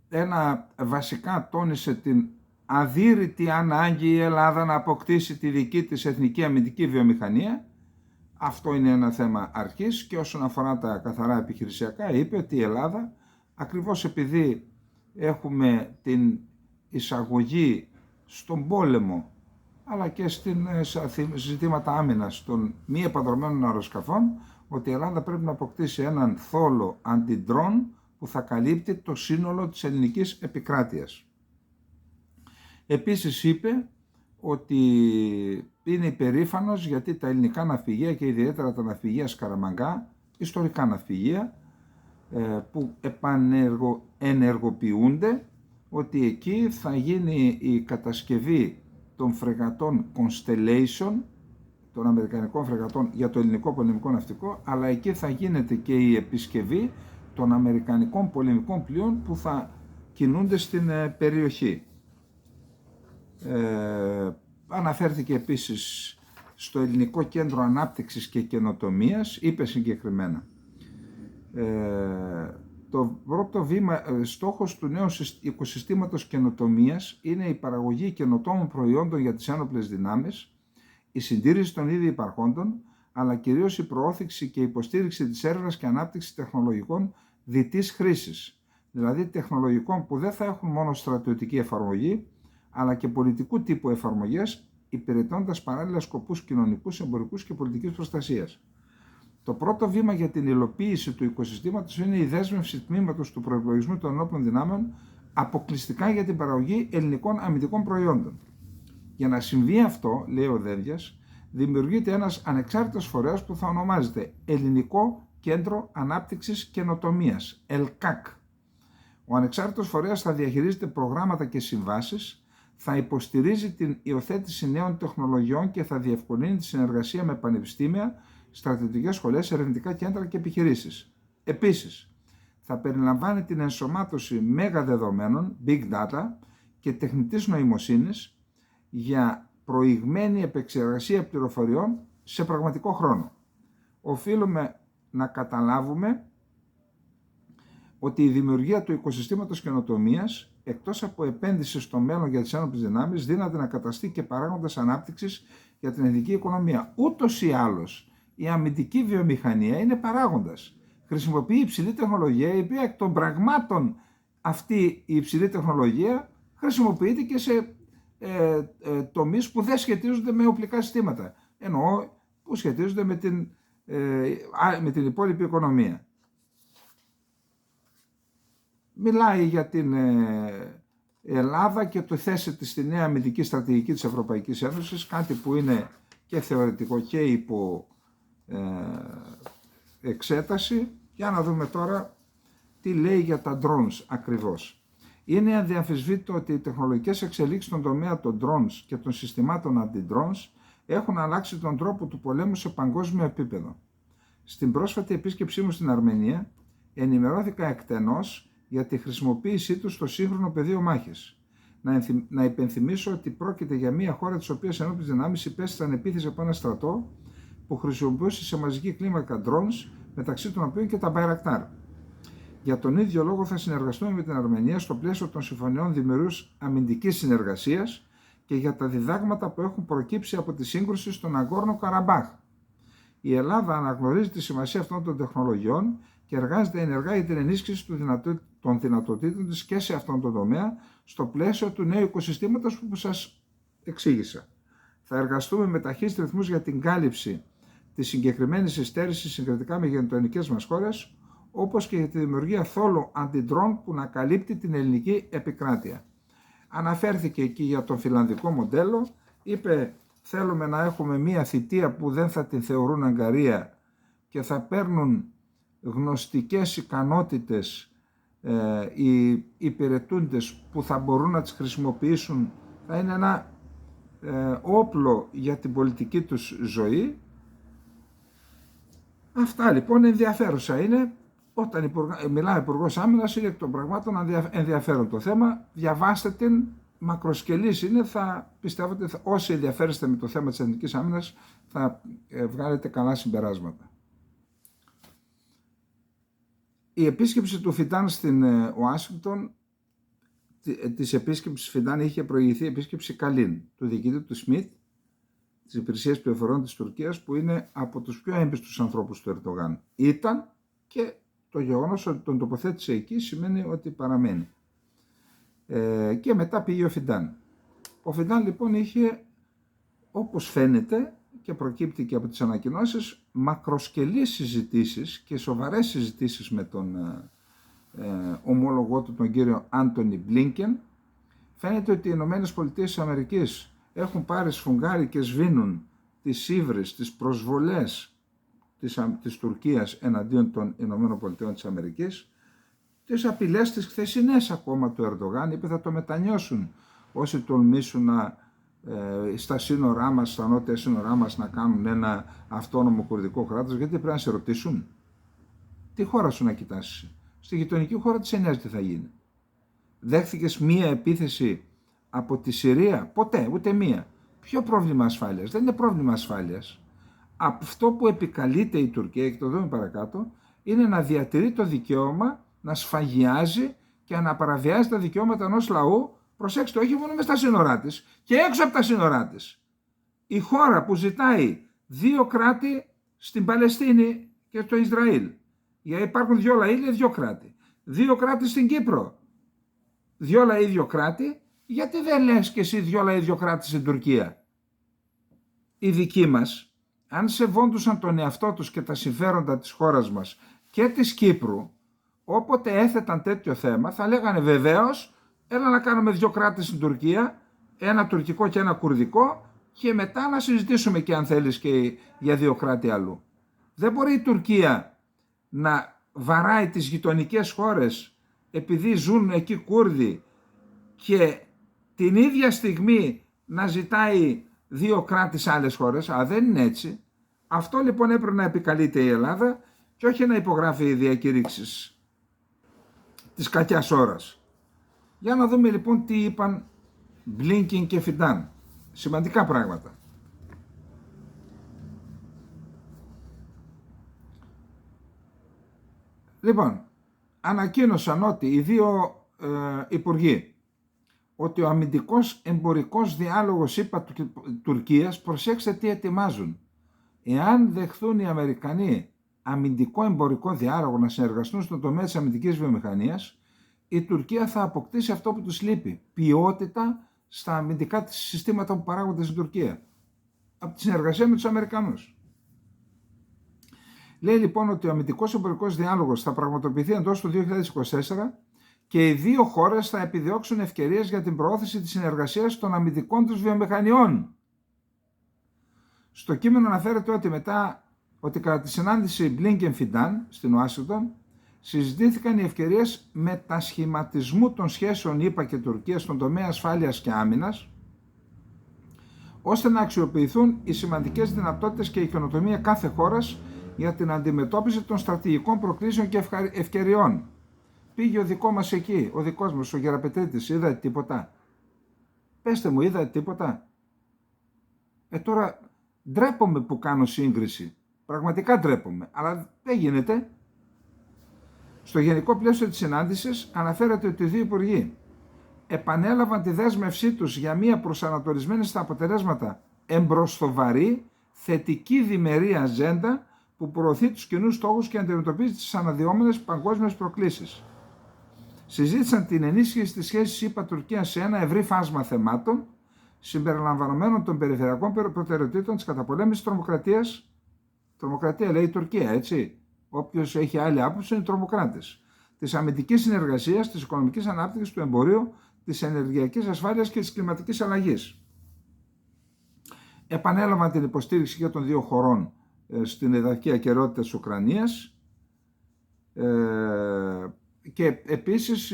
Ένα βασικά τόνισε την αδύρυτη ανάγκη η Ελλάδα να αποκτήσει τη δική της εθνική αμυντική βιομηχανία. Αυτό είναι ένα θέμα αρχής και όσον αφορά τα καθαρά επιχειρησιακά είπε ότι η Ελλάδα ακριβώς επειδή έχουμε την εισαγωγή στον πόλεμο αλλά και σε ζητήματα άμυνας των μη επανδρωμένων αεροσκαφών, ότι η Ελλάδα πρέπει να αποκτήσει έναν θόλο αντι-drone που θα καλύπτει το σύνολο της ελληνικής επικράτειας. Επίσης είπε ότι είναι υπερήφανος γιατί τα ελληνικά ναυπηγεία και ιδιαίτερα τα ναυπηγεία Σκαραμαγκά, ιστορικά ναυπηγεία που ενεργοποιούνται, ότι εκεί θα γίνει η κατασκευή των φρεγατών Constellation, των αμερικανικών φρεγατών για το ελληνικό πολεμικό ναυτικό, αλλά εκεί θα γίνεται και η επισκευή των αμερικανικών πολεμικών πλοίων που θα κινούνται στην περιοχή. Αναφέρθηκε επίσης στο Ελληνικό Κέντρο Ανάπτυξης και Καινοτομίας, είπε συγκεκριμένα το πρώτο βήμα, στόχος του νέου οικοσυστήματος καινοτομίας είναι η παραγωγή καινοτόμων προϊόντων για τις ένοπλες δυνάμεις, η συντήρηση των ήδη υπαρχόντων, αλλά κυρίως η προώθηση και υποστήριξη της έρευνας και ανάπτυξης τεχνολογικών διτής χρήσης, δηλαδή τεχνολογικών που δεν θα έχουν μόνο στρατιωτική εφαρμογή, αλλά και πολιτικού τύπου εφαρμογές, υπηρετώντας παράλληλα σκοπούς κοινωνικούς, εμπορικούς και πολιτικής προστασίας. Το πρώτο βήμα για την υλοποίηση του οικοσυστήματος είναι η δέσμευση τμήματος του προϋπολογισμού των ενόπλων δυνάμεων αποκλειστικά για την παραγωγή ελληνικών αμυντικών προϊόντων. Για να συμβεί αυτό, λέει ο Δένδιας, δημιουργείται ένας ανεξάρτητος φορέας που θα ονομάζεται Ελληνικό Κέντρο Ανάπτυξης Καινοτομίας, ΕΛΚΑΚ. Ο ανεξάρτητος φορέας θα διαχειρίζεται προγράμματα και συμβάσεις, θα υποστηρίζει την υιοθέτηση νέων τεχνολογιών και θα διευκολύνει τη συνεργασία με πανεπιστήμια, στρατιωτικές σχολές, ερευνητικά κέντρα και επιχειρήσεις. Επίσης, θα περιλαμβάνει την ενσωμάτωση μέγαδεδομένων, big data και τεχνητής νοημοσύνης για προηγμένη επεξεργασία πληροφοριών σε πραγματικό χρόνο. Οφείλουμε να καταλάβουμε ότι η δημιουργία του οικοσυστήματος καινοτομίας, εκτός από επένδυση στο μέλλον για τις ένοπλες δυνάμεις, δύναται να καταστεί και παράγοντας ανάπτυξης για την ελληνική οικονομία. Ούτως ή άλλως, η αμυντική βιομηχανία είναι παράγοντας. Χρησιμοποιεί υψηλή τεχνολογία, η οποία εκ των πραγμάτων αυτή η υψηλή τεχνολογία χρησιμοποιείται και σε τομείς που δεν σχετίζονται με οπλικά συστήματα. Εννοώ που σχετίζονται με την υπόλοιπη οικονομία. Μιλάει για την Ελλάδα και το θέση της στη νέα αμυντική στρατηγική της Ευρωπαϊκής Ένωσης, κάτι που είναι και θεωρητικό και υπό εξέταση. Για να δούμε τώρα τι λέει για τα drones ακριβώς. Είναι αδιαμφισβήτητο ότι οι τεχνολογικές εξελίξεις στον τομέα των drones και των συστημάτων αντι-drones έχουν αλλάξει τον τρόπο του πολέμου σε παγκόσμιο επίπεδο. Στην πρόσφατη επίσκεψή μου στην Αρμενία ενημερώθηκα εκτενώς για τη χρησιμοποίησή τους στο σύγχρονο πεδίο μάχης. Να υπενθυμίσω ότι πρόκειται για μια χώρα της οποίας ενόπλες δυνάμεις υπέστησαν επίθεση από ένα στρατό που χρησιμοποιούσε σε μαζική κλίμακα drones, μεταξύ των οποίων και τα Bayraktar. Για τον ίδιο λόγο θα συνεργαστούμε με την Αρμενία στο πλαίσιο των συμφωνιών διμερούς αμυντικής συνεργασίας και για τα διδάγματα που έχουν προκύψει από τη σύγκρουση στον Αγκόρνο Καραμπάχ. Η Ελλάδα αναγνωρίζει τη σημασία αυτών των τεχνολογιών και εργάζεται ενεργά για την ενίσχυση των δυνατοτήτων της και σε αυτόν τον τομέα, στο πλαίσιο του νέου οικοσυστήματος που σας εξήγησα. Θα εργαστούμε με ταχύς ρυθμούς για την κάλυψη της συγκεκριμένης υστέρησης συγκριτικά με γειτονικές μας χώρες, όπως και για τη δημιουργία θόλου αντι-drone που να καλύπτει την ελληνική επικράτεια. Αναφέρθηκε εκεί για το φιλανδικό μοντέλο, είπε θέλουμε να έχουμε μία θητεία που δεν θα την θεωρούν αγκαρία και θα παίρνουν γνωστικές ικανότητες οι υπηρετούντες που θα μπορούν να τις χρησιμοποιήσουν, θα είναι ένα όπλο για την πολιτική τους ζωή. Αυτά λοιπόν ενδιαφέρουσα είναι. Όταν μιλάει ο Υπουργός Άμυνας είναι εκ των πραγμάτων ενδιαφέρον το θέμα. Διαβάστε την, μακροσκελής είναι, θα πιστεύω ότι όσοι ενδιαφέρεστε με το θέμα της εθνικής άμυνας θα βγάλετε καλά συμπεράσματα. Η επίσκεψη του Φιντάν στην Ουάσιγκτον, της επίσκεψης Φιντάν είχε προηγηθεί επίσκεψη Καλίν, του διοικητή του Σμιτ, της υπηρεσίας πληροφοριών της Τουρκίας, που είναι από τους πιο έμπιστους ανθρώπους του Ερντογάν. Ήταν και το γεγονός ότι τον τοποθέτησε εκεί σημαίνει ότι παραμένει. Και μετά πήγε ο Φιντάν. Ο Φιντάν λοιπόν είχε, όπως φαίνεται και προκύπτει και από τις ανακοινώσεις, μακροσκελείς συζητήσεις και σοβαρές συζητήσεις με τον ομόλογό του, τον κύριο Άντονι Μπλίνκεν. Φαίνεται ότι οι Ηνωμένες Πολιτείες της Αμερικής έχουν πάρει σφουγγάρι και σβήνουν τις ύβρις, τις προσβολές της Τουρκίας εναντίον των Ηνωμένων Πολιτείων της Αμερικής, τις απειλές τις χθεσινές ακόμα του Ερντογάν, είπε θα το μετανιώσουν όσοι τολμήσουν στα σύνορά μας, στα νότια σύνορά μας, να κάνουν ένα αυτόνομο κουρδικό κράτος, γιατί πρέπει να σε ρωτήσουν τι χώρα σου να κοιτάσεις. Στη γειτονική χώρα της νοιάζει τι θα γίνει. Δέχθηκες μία επίθεση από τη Συρία? Ποτέ, ούτε μία. Ποιο πρόβλημα ασφάλειας? Δεν είναι πρόβλημα ασφάλειας. Αυτό που επικαλείται η Τουρκία, και το δούμε παρακάτω, είναι να διατηρεί το δικαίωμα να σφαγιάζει και να παραβιάζει τα δικαιώματα ενός λαού, προσέξτε, όχι μόνο μες στα σύνορά της, και έξω από τα σύνορά της. Η χώρα που ζητάει 2 κράτη στην Παλαιστίνη και στο Ισραήλ. Γιατί υπάρχουν 2 λαοί, είναι 2 κράτη. 2 κράτη στην Κύπρο. 2 λαοί, 2 κράτη. Γιατί δεν λες και εσύ 2 λαοί, 2 κράτη στην Τουρκία? Οι δικοί μας, αν σεβόντουσαν τον εαυτό τους και τα συμφέροντα της χώρας μας και της Κύπρου, όποτε έθεταν τέτοιο θέμα, θα λέγανε βεβαίως, έλα να κάνουμε 2 κράτη στην Τουρκία, ένα τουρκικό και ένα κουρδικό, και μετά να συζητήσουμε και αν θέλεις και για 2 κράτη αλλού. Δεν μπορεί η Τουρκία να βαράει τις γειτονικές χώρες επειδή ζουν εκεί Κούρδοι και την ίδια στιγμή να ζητάει 2 κράτη σε άλλες χώρες. Δεν είναι έτσι. Αυτό λοιπόν έπρεπε να επικαλείται η Ελλάδα και όχι να υπογράφει διακήρυξεις της κακιάς ώρας. Για να δούμε λοιπόν τι είπαν Μπλίνκεν και Φιντάν. Σημαντικά πράγματα. Λοιπόν, ανακοίνωσαν ότι οι 2 υπουργοί, ότι ο αμυντικός εμπορικός διάλογος ΗΠΑ Τουρκίας, προσέξτε τι ετοιμάζουν. Εάν δεχθούν οι Αμερικανοί αμυντικό εμπορικό διάλογο να συνεργαστούν στον τομέα της αμυντικής βιομηχανίας, η Τουρκία θα αποκτήσει αυτό που τους λείπει, ποιότητα στα αμυντικά της συστήματα που παράγονται στην Τουρκία, από τη συνεργασία με τους Αμερικανούς. Λέει λοιπόν ότι ο αμυντικός εμπορικός διάλογος θα πραγματοποιηθεί εντός του 2024 και οι 2 χώρες θα επιδιώξουν ευκαιρίες για την προώθηση της συνεργασίας των αμυντικών τους βιομηχανιών. Στο κείμενο αναφέρεται ότι κατά τη συνάντηση Blinken-Fidan στην Ουάσιγκτον συζητήθηκαν οι ευκαιρίες μετασχηματισμού των σχέσεων ΗΠΑ και Τουρκίας στον τομέα ασφάλειας και άμυνας, ώστε να αξιοποιηθούν οι σημαντικές δυνατότητες και η καινοτομία κάθε χώρας για την αντιμετώπιση των στρατηγικών προκλήσεων και ευκαιριών. Πήγε ο δικό μας εκεί, ο δικός μας, ο Γεραπετρίτης, είδατε τίποτα? Πέστε μου, είδατε τίποτα? Τώρα ντρέπομαι που κάνω σύγκριση, πραγματικά ντρέπομαι, αλλά δεν γίνεται. Στο γενικό πλαίσιο της συνάντησης αναφέρεται ότι οι 2 υπουργοί επανέλαβαν τη δέσμευσή τους για μια προσανατολισμένη στα αποτελέσματα εμπροσθοβαρή, θετική διμερή ατζέντα που προωθεί τους κοινούς στόχους και αντιμετωπίζει τις αναδυόμενες παγκόσμιες προκλήσεις. Συζήτησαν την ενίσχυση της σχέσης ΗΠΑ-Τουρκίας σε ένα ευρύ φάσμα θεμάτων, συμπεριλαμβανομένων των περιφερειακών προτεραιοτήτων της καταπολέμησης της τρομοκρατίας. Τρομοκρατία λέει η Τουρκία, έτσι. Όποιος έχει άλλη άποψη είναι τρομοκράτης. Της αμυντικής συνεργασίας, της οικονομικής ανάπτυξης, του εμπορίου, της ενεργειακής ασφάλειας και της κλιματικής αλλαγής. Επανέλαβαν την υποστήριξη για των 2 χωρών στην εδαφική ακεραιότητα της Ουκρανίας και επίσης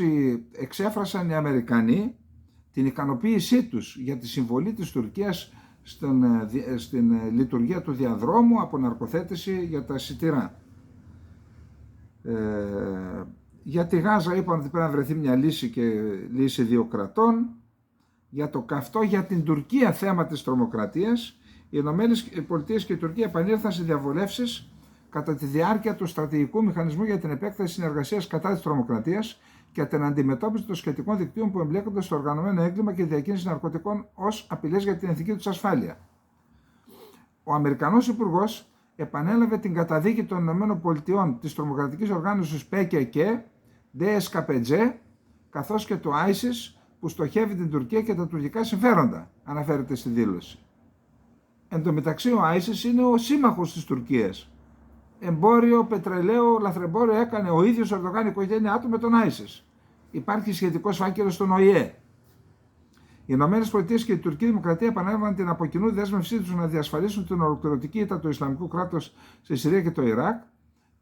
εξέφρασαν οι Αμερικανοί την ικανοποίησή τους για τη συμβολή της Τουρκίας στην λειτουργία του διαδρόμου από ναρκοθέτηση για τα σιτηρά. Για τη Γάζα είπαν ότι πρέπει να βρεθεί μια λύση και λύση 2 κρατών. Για το καυτό για την Τουρκία θέμα της τρομοκρατίας, οι Ηνωμένες Πολιτείες και η Τουρκία επανήλθαν σε διαβουλεύσεις κατά τη διάρκεια του στρατηγικού μηχανισμού για την επέκταση συνεργασίας κατά της τρομοκρατίας και την αντιμετώπιση των σχετικών δικτύων που εμπλέκονται στο οργανωμένο έγκλημα και διακίνηση ναρκωτικών ως απειλές για την εθνική τους ασφάλεια. Ο Αμερικανός Υπουργός επανέλαβε την καταδίκη των ΗΠΑ της τρομοκρατικής οργάνωσης PKK, DSKPG, καθώς και το ISIS που στοχεύει την Τουρκία και τα τουρκικά συμφέροντα, αναφέρεται στη δήλωση. Εν τω μεταξύ ο ISIS είναι ο σύμμαχος της Τουρκίας. Εμπόριο, πετρελαίου, λαθρεμπόριο έκανε ο ίδιος ο Ερντογάν, η οικογένειά του, με τον ISIS. Υπάρχει σχετικός φάκελος στον ΟΗΕ. Οι ΗΠΑ και η Τουρκική Δημοκρατία επανέλαβαν την από κοινού δέσμευσή τους να διασφαλίσουν την ολοκληρωτική ήττα του Ισλαμικού κράτους στη Συρία και το Ιράκ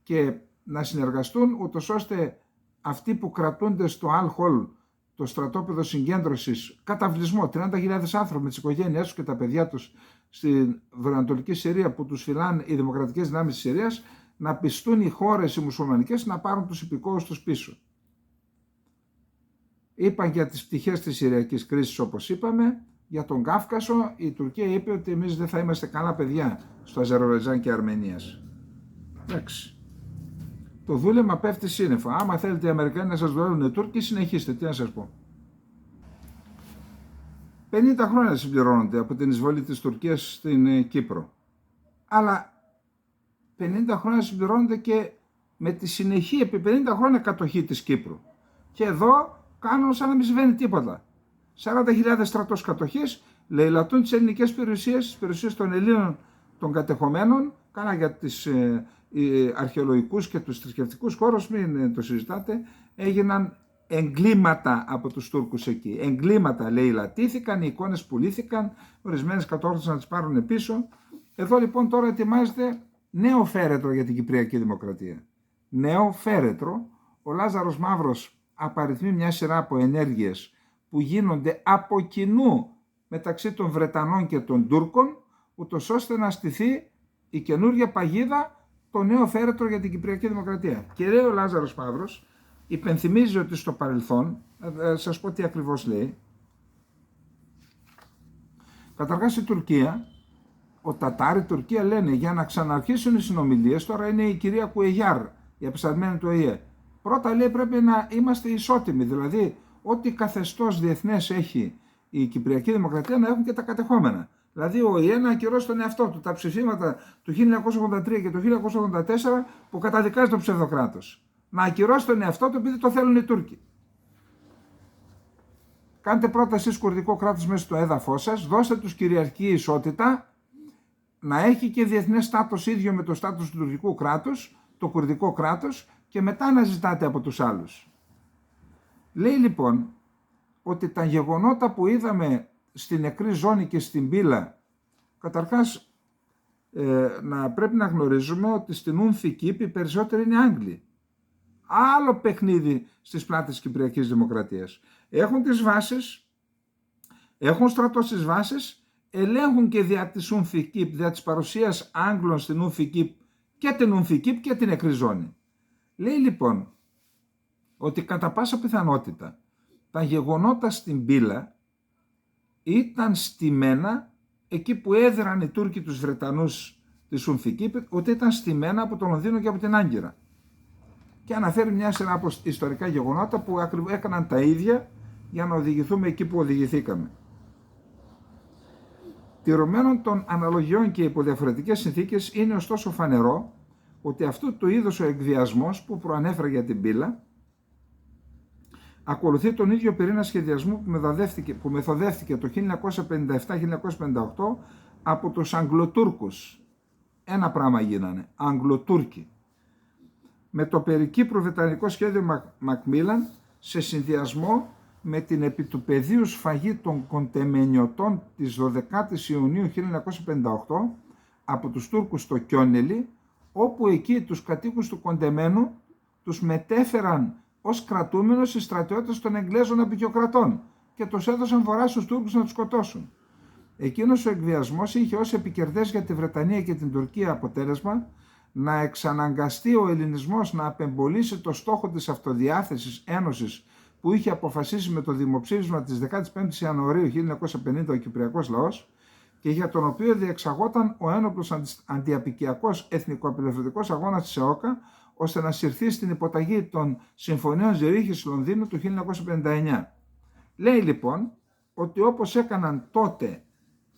και να συνεργαστούν ούτως ώστε αυτοί που κρατούνται στο Al-Hol, το στρατόπεδο συγκέντρωσης, καταβλισμό, 30.000 άνθρωποι με τις οικογένειές τους και τα παιδιά τους στην βορειοανατολική Συρία που τους φυλάνε οι δημοκρατικές δυνάμεις της Συρίας, να πιστούν οι χώρες οι μουσουλμανικές να πάρουν τους υπηκόους τους πίσω. Είπαν για τις πτυχές της Συριακής κρίσης, όπως είπαμε. Για τον Κάφκασο η Τουρκία είπε ότι εμείς δεν θα είμαστε καλά παιδιά στο Αζερβαϊτζάν και Αρμενίας. Εντάξει. Το δούλεμα πέφτει σύννεφα. Άμα θέλετε οι Αμερικανοί να σας δουλεύουν οι Τούρκοι, συνεχίστε. Τι να σας πω. 50 χρόνια συμπληρώνονται από την εισβολή της Τουρκίας στην Κύπρο. Αλλά 50 χρόνια συμπληρώνονται και με τη συνεχή επί 50 χρόνια κατοχή της Κύπρου. Και εδώ κάνουν σαν να μην συμβαίνει τίποτα. 40.000 στρατός κατοχής, λαιλατούν τις ελληνικές περιουσίες, τις περιουσίες των Ελλήνων των κατεχομένων, κάνα για τις αρχαιολογικούς και τους θρησκευτικούς χώρους, μην το συζητάτε, έγιναν εγκλήματα από τους Τούρκους εκεί. Εγκλήματα λαιλατήθηκαν, οι εικόνες πουλήθηκαν, ορισμένες κατόρθωσαν να τις πάρουν πίσω. Εδώ λοιπόν τώρα ετοιμάζεται νέο φέρετρο για την Κυπριακή Δημοκρατία. Νέο φέρετρο. Ο Λάζαρος Μαύρος απαριθμεί μια σειρά από ενέργειες που γίνονται από κοινού μεταξύ των Βρετανών και των Τούρκων, ούτως ώστε να στηθεί η καινούργια παγίδα, το νέο φέρετρο για την Κυπριακή Δημοκρατία. Και λέει ο Λάζαρος Μαύρος, υπενθυμίζει ότι στο παρελθόν, σας πω τι ακριβώς λέει. Καταρχάς η Τουρκία, ο Τατάρ, η Τουρκία λένε για να ξαναρχίσουν οι συνομιλίες, τώρα είναι η κυρία Κουεγιάρ, η απεσταλμένη του ΟΗΕ. Πρώτα λέει πρέπει να είμαστε ισότιμοι, δηλαδή ό,τι καθεστώς διεθνές έχει η Κυπριακή Δημοκρατία να έχουν και τα κατεχόμενα. Δηλαδή ο ΟΗΕ να ακυρώσει τον εαυτό του, τα ψηφίματα του 1983 και του 1984 που καταδικάζει το ψευδοκράτος. Να ακυρώσει τον εαυτό του επειδή το θέλουν οι Τούρκοι. Κάντε πρώτα εσείς κουρδικό κράτος μέσα στο έδαφος σας, δώστε τους κυριαρχική ισότητα, να έχει και διεθνές στάτους ίδιο με το στάτους του τουρκικού κράτους, το κουρδικό κράτος, και μετά να ζητάτε από τους άλλους. Λέει λοιπόν ότι τα γεγονότα που είδαμε στην νεκρή ζώνη και στην Πύλα, καταρχάς πρέπει να γνωρίζουμε ότι στην Ουνθικήπ οι περισσότεροι είναι Άγγλοι. Άλλο παιχνίδι στις πλάτες της Κυπριακής Δημοκρατίας. Έχουν τις βάσεις, έχουν στρατό στις βάσεις, ελέγχουν και δια της Ουνθικήπ, δια της παρουσίας Άγγλων στην Ουνθικήπ και την Ουνθικήπ και την νεκρή ζώνη. Λέει λοιπόν ότι κατά πάσα πιθανότητα τα γεγονότα στην Πύλα ήταν στημένα εκεί που έδραν οι Τούρκοι τους Βρετανούς της Ουνθικήπ, ότι ήταν στημένα από το Λονδίνο και από την Άγκυρα. Και αναφέρει μια σειρά από ιστορικά γεγονότα που έκαναν τα ίδια για να οδηγηθούμε εκεί που οδηγηθήκαμε. Τηρωμένων των αναλογιών και υπό διαφορετικές συνθήκες, είναι ωστόσο φανερό ότι αυτού του είδους ο εκβιασμός που προανέφερα για την Πύλα ακολουθεί τον ίδιο πυρήνα σχεδιασμού που μεθοδεύτηκε το 1957-1958 από τους Αγγλοτούρκους. Ένα πράγμα γίνανε, Αγγλοτούρκοι. Με το περικύπρο βρετανικό σχέδιο Μακμίλαν σε συνδυασμό με την επί του πεδίου σφαγή των κοντεμενιωτών της 12ης Ιουνίου 1958 από τους Τούρκους στο Κιόνελι, όπου εκεί τους κατοίκους του Κοντεμένου τους μετέφεραν ως κρατούμενους στις στρατιώτες των Εγγλέζων απεικιοκρατών και τους έδωσαν βορρά στους Τούρκους να τους σκοτώσουν. Εκείνος ο εκβιασμός είχε ως επικερδές για τη Βρετανία και την Τουρκία αποτέλεσμα να εξαναγκαστεί ο ελληνισμός να απεμπολίσει το στόχο της αυτοδιάθεσης ένωσης που είχε αποφασίσει με το δημοψήφισμα της 15ης Ιανουαρίου 1950 ο Κυπριακός λαός και για τον οποίο διεξαγόταν ο ένοπλος αντιαπικιακός εθνικοαπελευθερωτικός αγώνας της ΕΟΚΑ, ώστε να συρθεί στην υποταγή των Συμφωνίων Ζηρίχης Λονδίνου του 1959. Λέει λοιπόν ότι όπως έκαναν τότε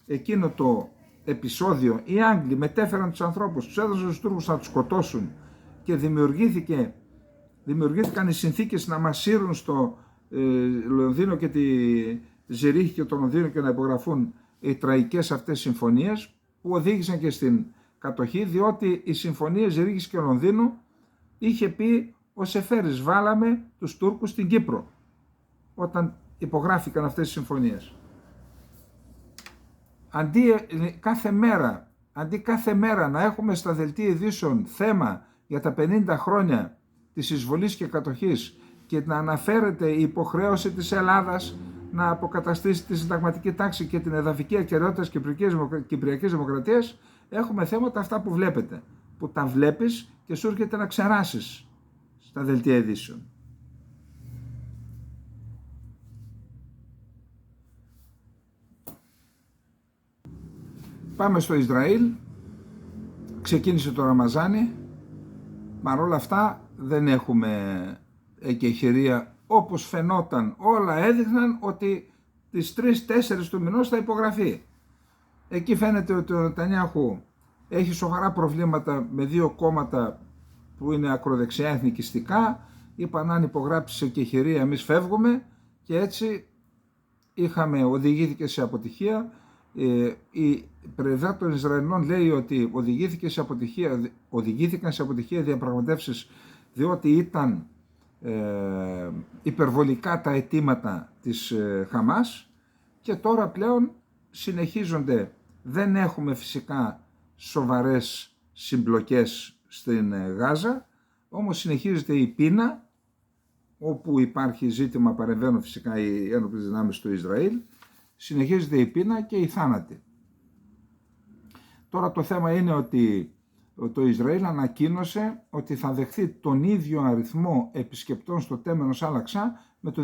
εκείνο το επεισόδιο οι Άγγλοι μετέφεραν τους ανθρώπους, τους έδωσαν στους Τούρκους να τους σκοτώσουν και δημιουργήθηκαν οι συνθήκες να μασίρουν στο Λονδίνο και τη Ζηρίχη και το Λονδίνο και να υπογραφούν οι τραγικές αυτές συμφωνίες που οδήγησαν και στην κατοχή, διότι οι συμφωνίες Ζηρίχης και Λονδίνου είχε πει ο Σεφέρης, βάλαμε τους Τούρκους στην Κύπρο όταν υπογράφηκαν αυτές οι συμφωνίες. Αντί κάθε μέρα να έχουμε στα δελτία ειδήσεων θέμα για τα 50 χρόνια της εισβολής και κατοχής και να αναφέρεται η υποχρέωση της Ελλάδας να αποκαταστήσει τη συνταγματική τάξη και την εδαφική ακεραιότητα της Κυπριακής Δημοκρατίας, έχουμε θέματα αυτά που βλέπετε, που τα βλέπεις και σου έρχεται να ξεράσεις στα δελτία ειδήσεων. Πάμε στο Ισραήλ. Ξεκίνησε το Ραμαζάνι. Παρ' όλα αυτά δεν έχουμε εκεχηρία όπως φαινόταν. Όλα έδειχναν ότι τις 3-4 του μηνός θα υπογραφεί. Εκεί φαίνεται ότι ο Νετανιάχου έχει σοβαρά προβλήματα με 2 κόμματα που είναι ακροδεξιά εθνικιστικά. Είπαν αν υπογράψει εκεχηρία εμείς φεύγουμε, και έτσι οδηγήθηκε σε αποτυχία. Η πλευρά των Ισραηλινών λέει ότι οδηγήθηκαν σε αποτυχία διαπραγματεύσεις διότι ήταν υπερβολικά τα αιτήματα της Χαμάς, και τώρα πλέον συνεχίζονται. Δεν έχουμε φυσικά σοβαρές συμπλοκές στην Γάζα, όμως συνεχίζεται η πείνα, όπου υπάρχει ζήτημα παρεμβαίνουν φυσικά οι ένοπλες δυνάμεις του Ισραήλ, συνεχίζεται η πείνα και οι θάνατοι. Τώρα το θέμα είναι ότι το Ισραήλ ανακοίνωσε ότι θα δεχθεί τον ίδιο αριθμό επισκεπτών στο τέμενος Al-Aqsa με το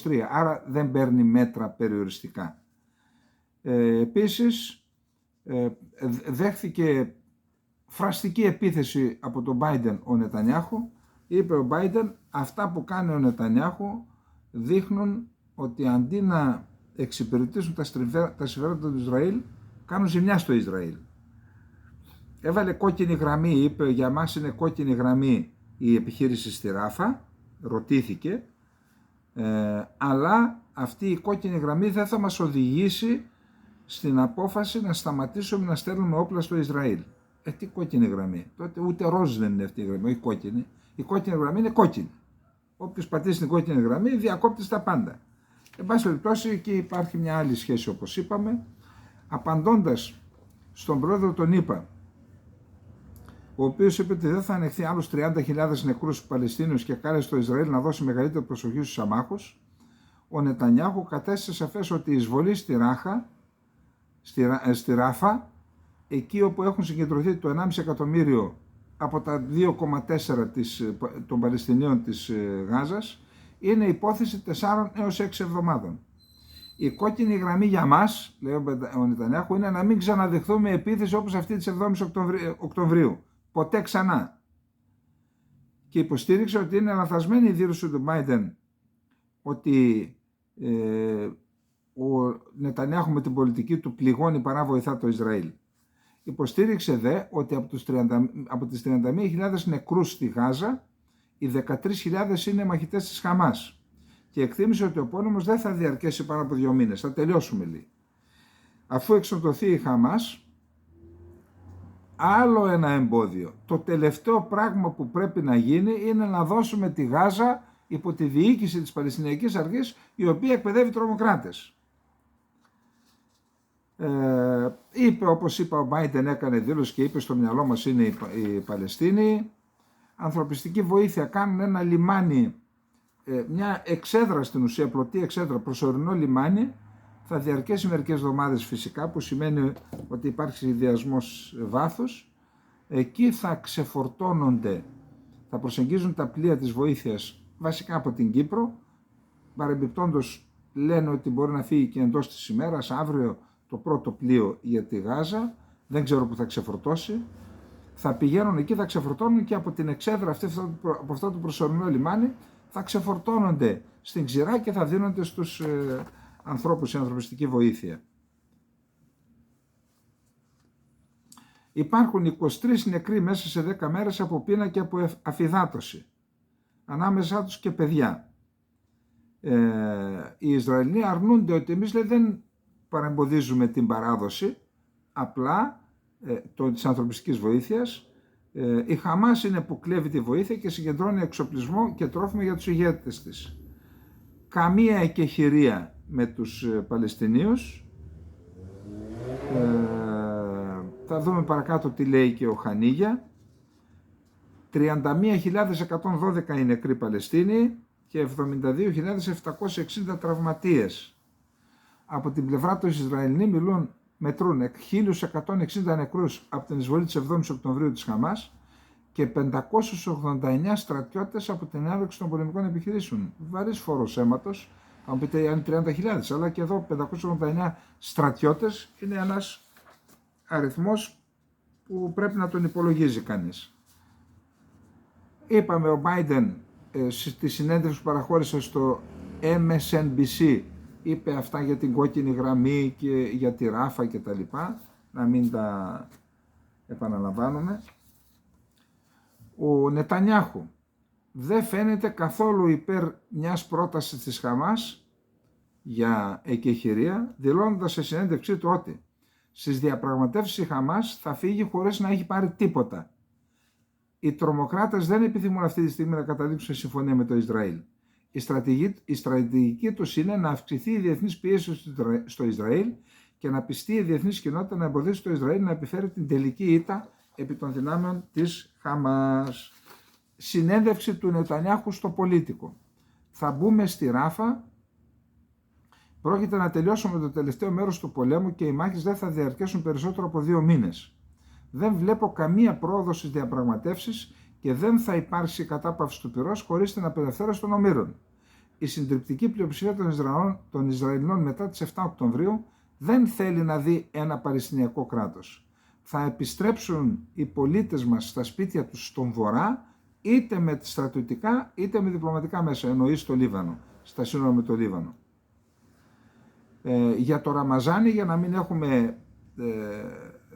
2023, άρα δεν παίρνει μέτρα περιοριστικά. Επίσης δέχθηκε φραστική επίθεση από τον Biden ο Νετανιάχου. Είπε ο Biden, αυτά που κάνει ο Νετανιάχου δείχνουν ότι αντί να εξυπηρετήσουν τα συμφέροντα του Ισραήλ, κάνουν ζημιά στο Ισραήλ. Έβαλε κόκκινη γραμμή, είπε για μας είναι κόκκινη γραμμή η επιχείρηση στη Ράφα, ρωτήθηκε, αλλά αυτή η κόκκινη γραμμή δεν θα μας οδηγήσει στην απόφαση να σταματήσουμε να στέλνουμε όπλα στο Ισραήλ. Τι κόκκινη γραμμή? Τότε ούτε ροζ δεν είναι αυτή η γραμμή, όχι κόκκινη. Η κόκκινη γραμμή είναι κόκκινη. Όποιος πατήσει την κόκκινη γραμμή διακόπτει τα πάντα. Εν πάση περιπτώσει, εκεί υπάρχει μια άλλη σχέση, όπως είπαμε. Απαντώντας στον πρόεδρο των ΗΠΑ, ο οποίος είπε ότι δεν θα ανεχθεί άλλους 30.000 νεκρούς Παλαιστίνιους και κάλεσε το Ισραήλ να δώσει μεγαλύτερη προσοχή στους αμάχους, ο Νετανιάχου κατέστησε σαφές ότι η εισβολή στη Ράφα, εκεί όπου έχουν συγκεντρωθεί το 1,5 εκατομμύριο από τα 2,4 των Παλαιστινίων της Γάζας, είναι υπόθεση 4 έως 6 εβδομάδων. Η κόκκινη γραμμή για μας, λέει ο Νετανιάχου, είναι να μην ξαναδεχθούμε επίθεση όπως αυτή της 7ης Οκτωβρίου. Ποτέ ξανά. Και υποστήριξε ότι είναι λανθασμένη η δήλωση του Biden ότι ο Νετανιάχου με την πολιτική του πληγώνει παρά βοηθά το Ισραήλ. Υποστήριξε δε ότι από τις 31.000 νεκρούς στη Γάζα, οι 13.000 είναι μαχητές της Χαμάς, και εκτίμησε ότι ο πόλεμος δεν θα διαρκέσει πάνω από 2 μήνες, θα τελειώσουμε λίγο. Αφού εξοντωθεί η Χαμάς, άλλο ένα εμπόδιο. Το τελευταίο πράγμα που πρέπει να γίνει είναι να δώσουμε τη Γάζα υπό τη διοίκηση της Παλαιστινιακής Αρχής, η οποία εκπαιδεύει τρομοκράτες. Είπε, όπως είπα, ο Biden έκανε δήλωση και είπε στο μυαλό μας είναι οι Παλαιστίνοι. Ανθρωπιστική βοήθεια, κάνουν ένα λιμάνι, μια εξέδρα στην ουσία, πλωτή εξέδρα, προσωρινό λιμάνι, θα διαρκέσει μερικές εβδομάδες φυσικά, που σημαίνει ότι υπάρχει συνδυασμός βάθους. Εκεί θα ξεφορτώνονται, θα προσεγγίζουν τα πλοία της βοήθειας βασικά από την Κύπρο. Παρεμπιπτόντως λένε ότι μπορεί να φύγει και εντός της ημέρας, αύριο το πρώτο πλοίο για τη Γάζα, δεν ξέρω που θα ξεφορτώσει. Θα πηγαίνουν εκεί, θα ξεφορτώνουν και από την εξέδρα από αυτό το προσωρινό λιμάνι θα ξεφορτώνονται στην ξηρά και θα δίνονται στους ανθρώπους η ανθρωπιστική βοήθεια. Υπάρχουν 23 νεκροί μέσα σε 10 μέρες από πείνα και από αφυδάτωση. Ανάμεσά τους και παιδιά. Οι Ισραηλοί αρνούνται ότι εμείς δεν παρεμποδίζουμε την παράδοση απλά της ανθρωπιστικής βοήθειας. Η Χαμάς είναι που κλέβει τη βοήθεια και συγκεντρώνει εξοπλισμό και τρόφιμα για τους ηγέτες της. Καμία εκεχηρία με τους Παλαιστινίους. Θα δούμε παρακάτω τι λέει και ο Χανίγια. 31.112 οι νεκροί Παλαιστίνοι και 72.760 τραυματίες. Από την πλευρά του Ισραηλοί μετρούν 1.160 νεκρούς από την εισβολή της 7ης Οκτωβρίου της Χαμάς και 589 στρατιώτες από την έναρξη των πολεμικών επιχειρήσεων. Βαρύς φόρος αίματος, θα μου πείτε αν 30.000, αλλά και εδώ 589 στρατιώτες είναι ένας αριθμός που πρέπει να τον υπολογίζει κανείς. Είπαμε ο Biden στη συνέντευξη που παραχώρησε στο MSNBC είπε αυτά για την κόκκινη γραμμή και για τη Ράφα και τα λοιπά, να μην τα επαναλαμβάνουμε. Ο Νετανιάχου δεν φαίνεται καθόλου υπέρ μιας πρότασης της Χαμάς για εκεχηρία, δηλώνοντας σε συνέντευξή του ότι στις διαπραγματεύσεις η Χαμάς θα φύγει χωρίς να έχει πάρει τίποτα. Οι τρομοκράτες δεν επιθυμούν αυτή τη στιγμή να καταλήξουν σε συμφωνία με το Ισραήλ. Η στρατηγική τους είναι να αυξηθεί η διεθνής πίεση στο Ισραήλ και να πιστεί η διεθνής κοινότητα να εμποδίσει το Ισραήλ να επιφέρει την τελική ήττα επί των δυνάμεων της Χαμάς. Συνέντευξη του Νετανιάχου στο Πολίτικο. Θα μπούμε στη Ράφα. Πρόκειται να τελειώσουμε το τελευταίο μέρος του πολέμου και οι μάχες δεν θα διαρκέσουν περισσότερο από 2 μήνες. Δεν βλέπω καμία πρόοδο στις διαπραγματεύσεις και δεν θα υπάρξει κατάπαυση του πυρός χωρίς την απελευθέρωση των ομήρων. Η συντριπτική πλειοψηφία των Ισραηλινών μετά τις 7 Οκτωβρίου δεν θέλει να δει ένα Παλαιστινιακό κράτος. Θα επιστρέψουν οι πολίτες μας στα σπίτια τους στον Βορρά, είτε με στρατιωτικά είτε με διπλωματικά μέσα, εννοεί στο Λίβανο, στα σύνορα με το Λίβανο. Για το Ραμαζάνι, για να μην έχουμε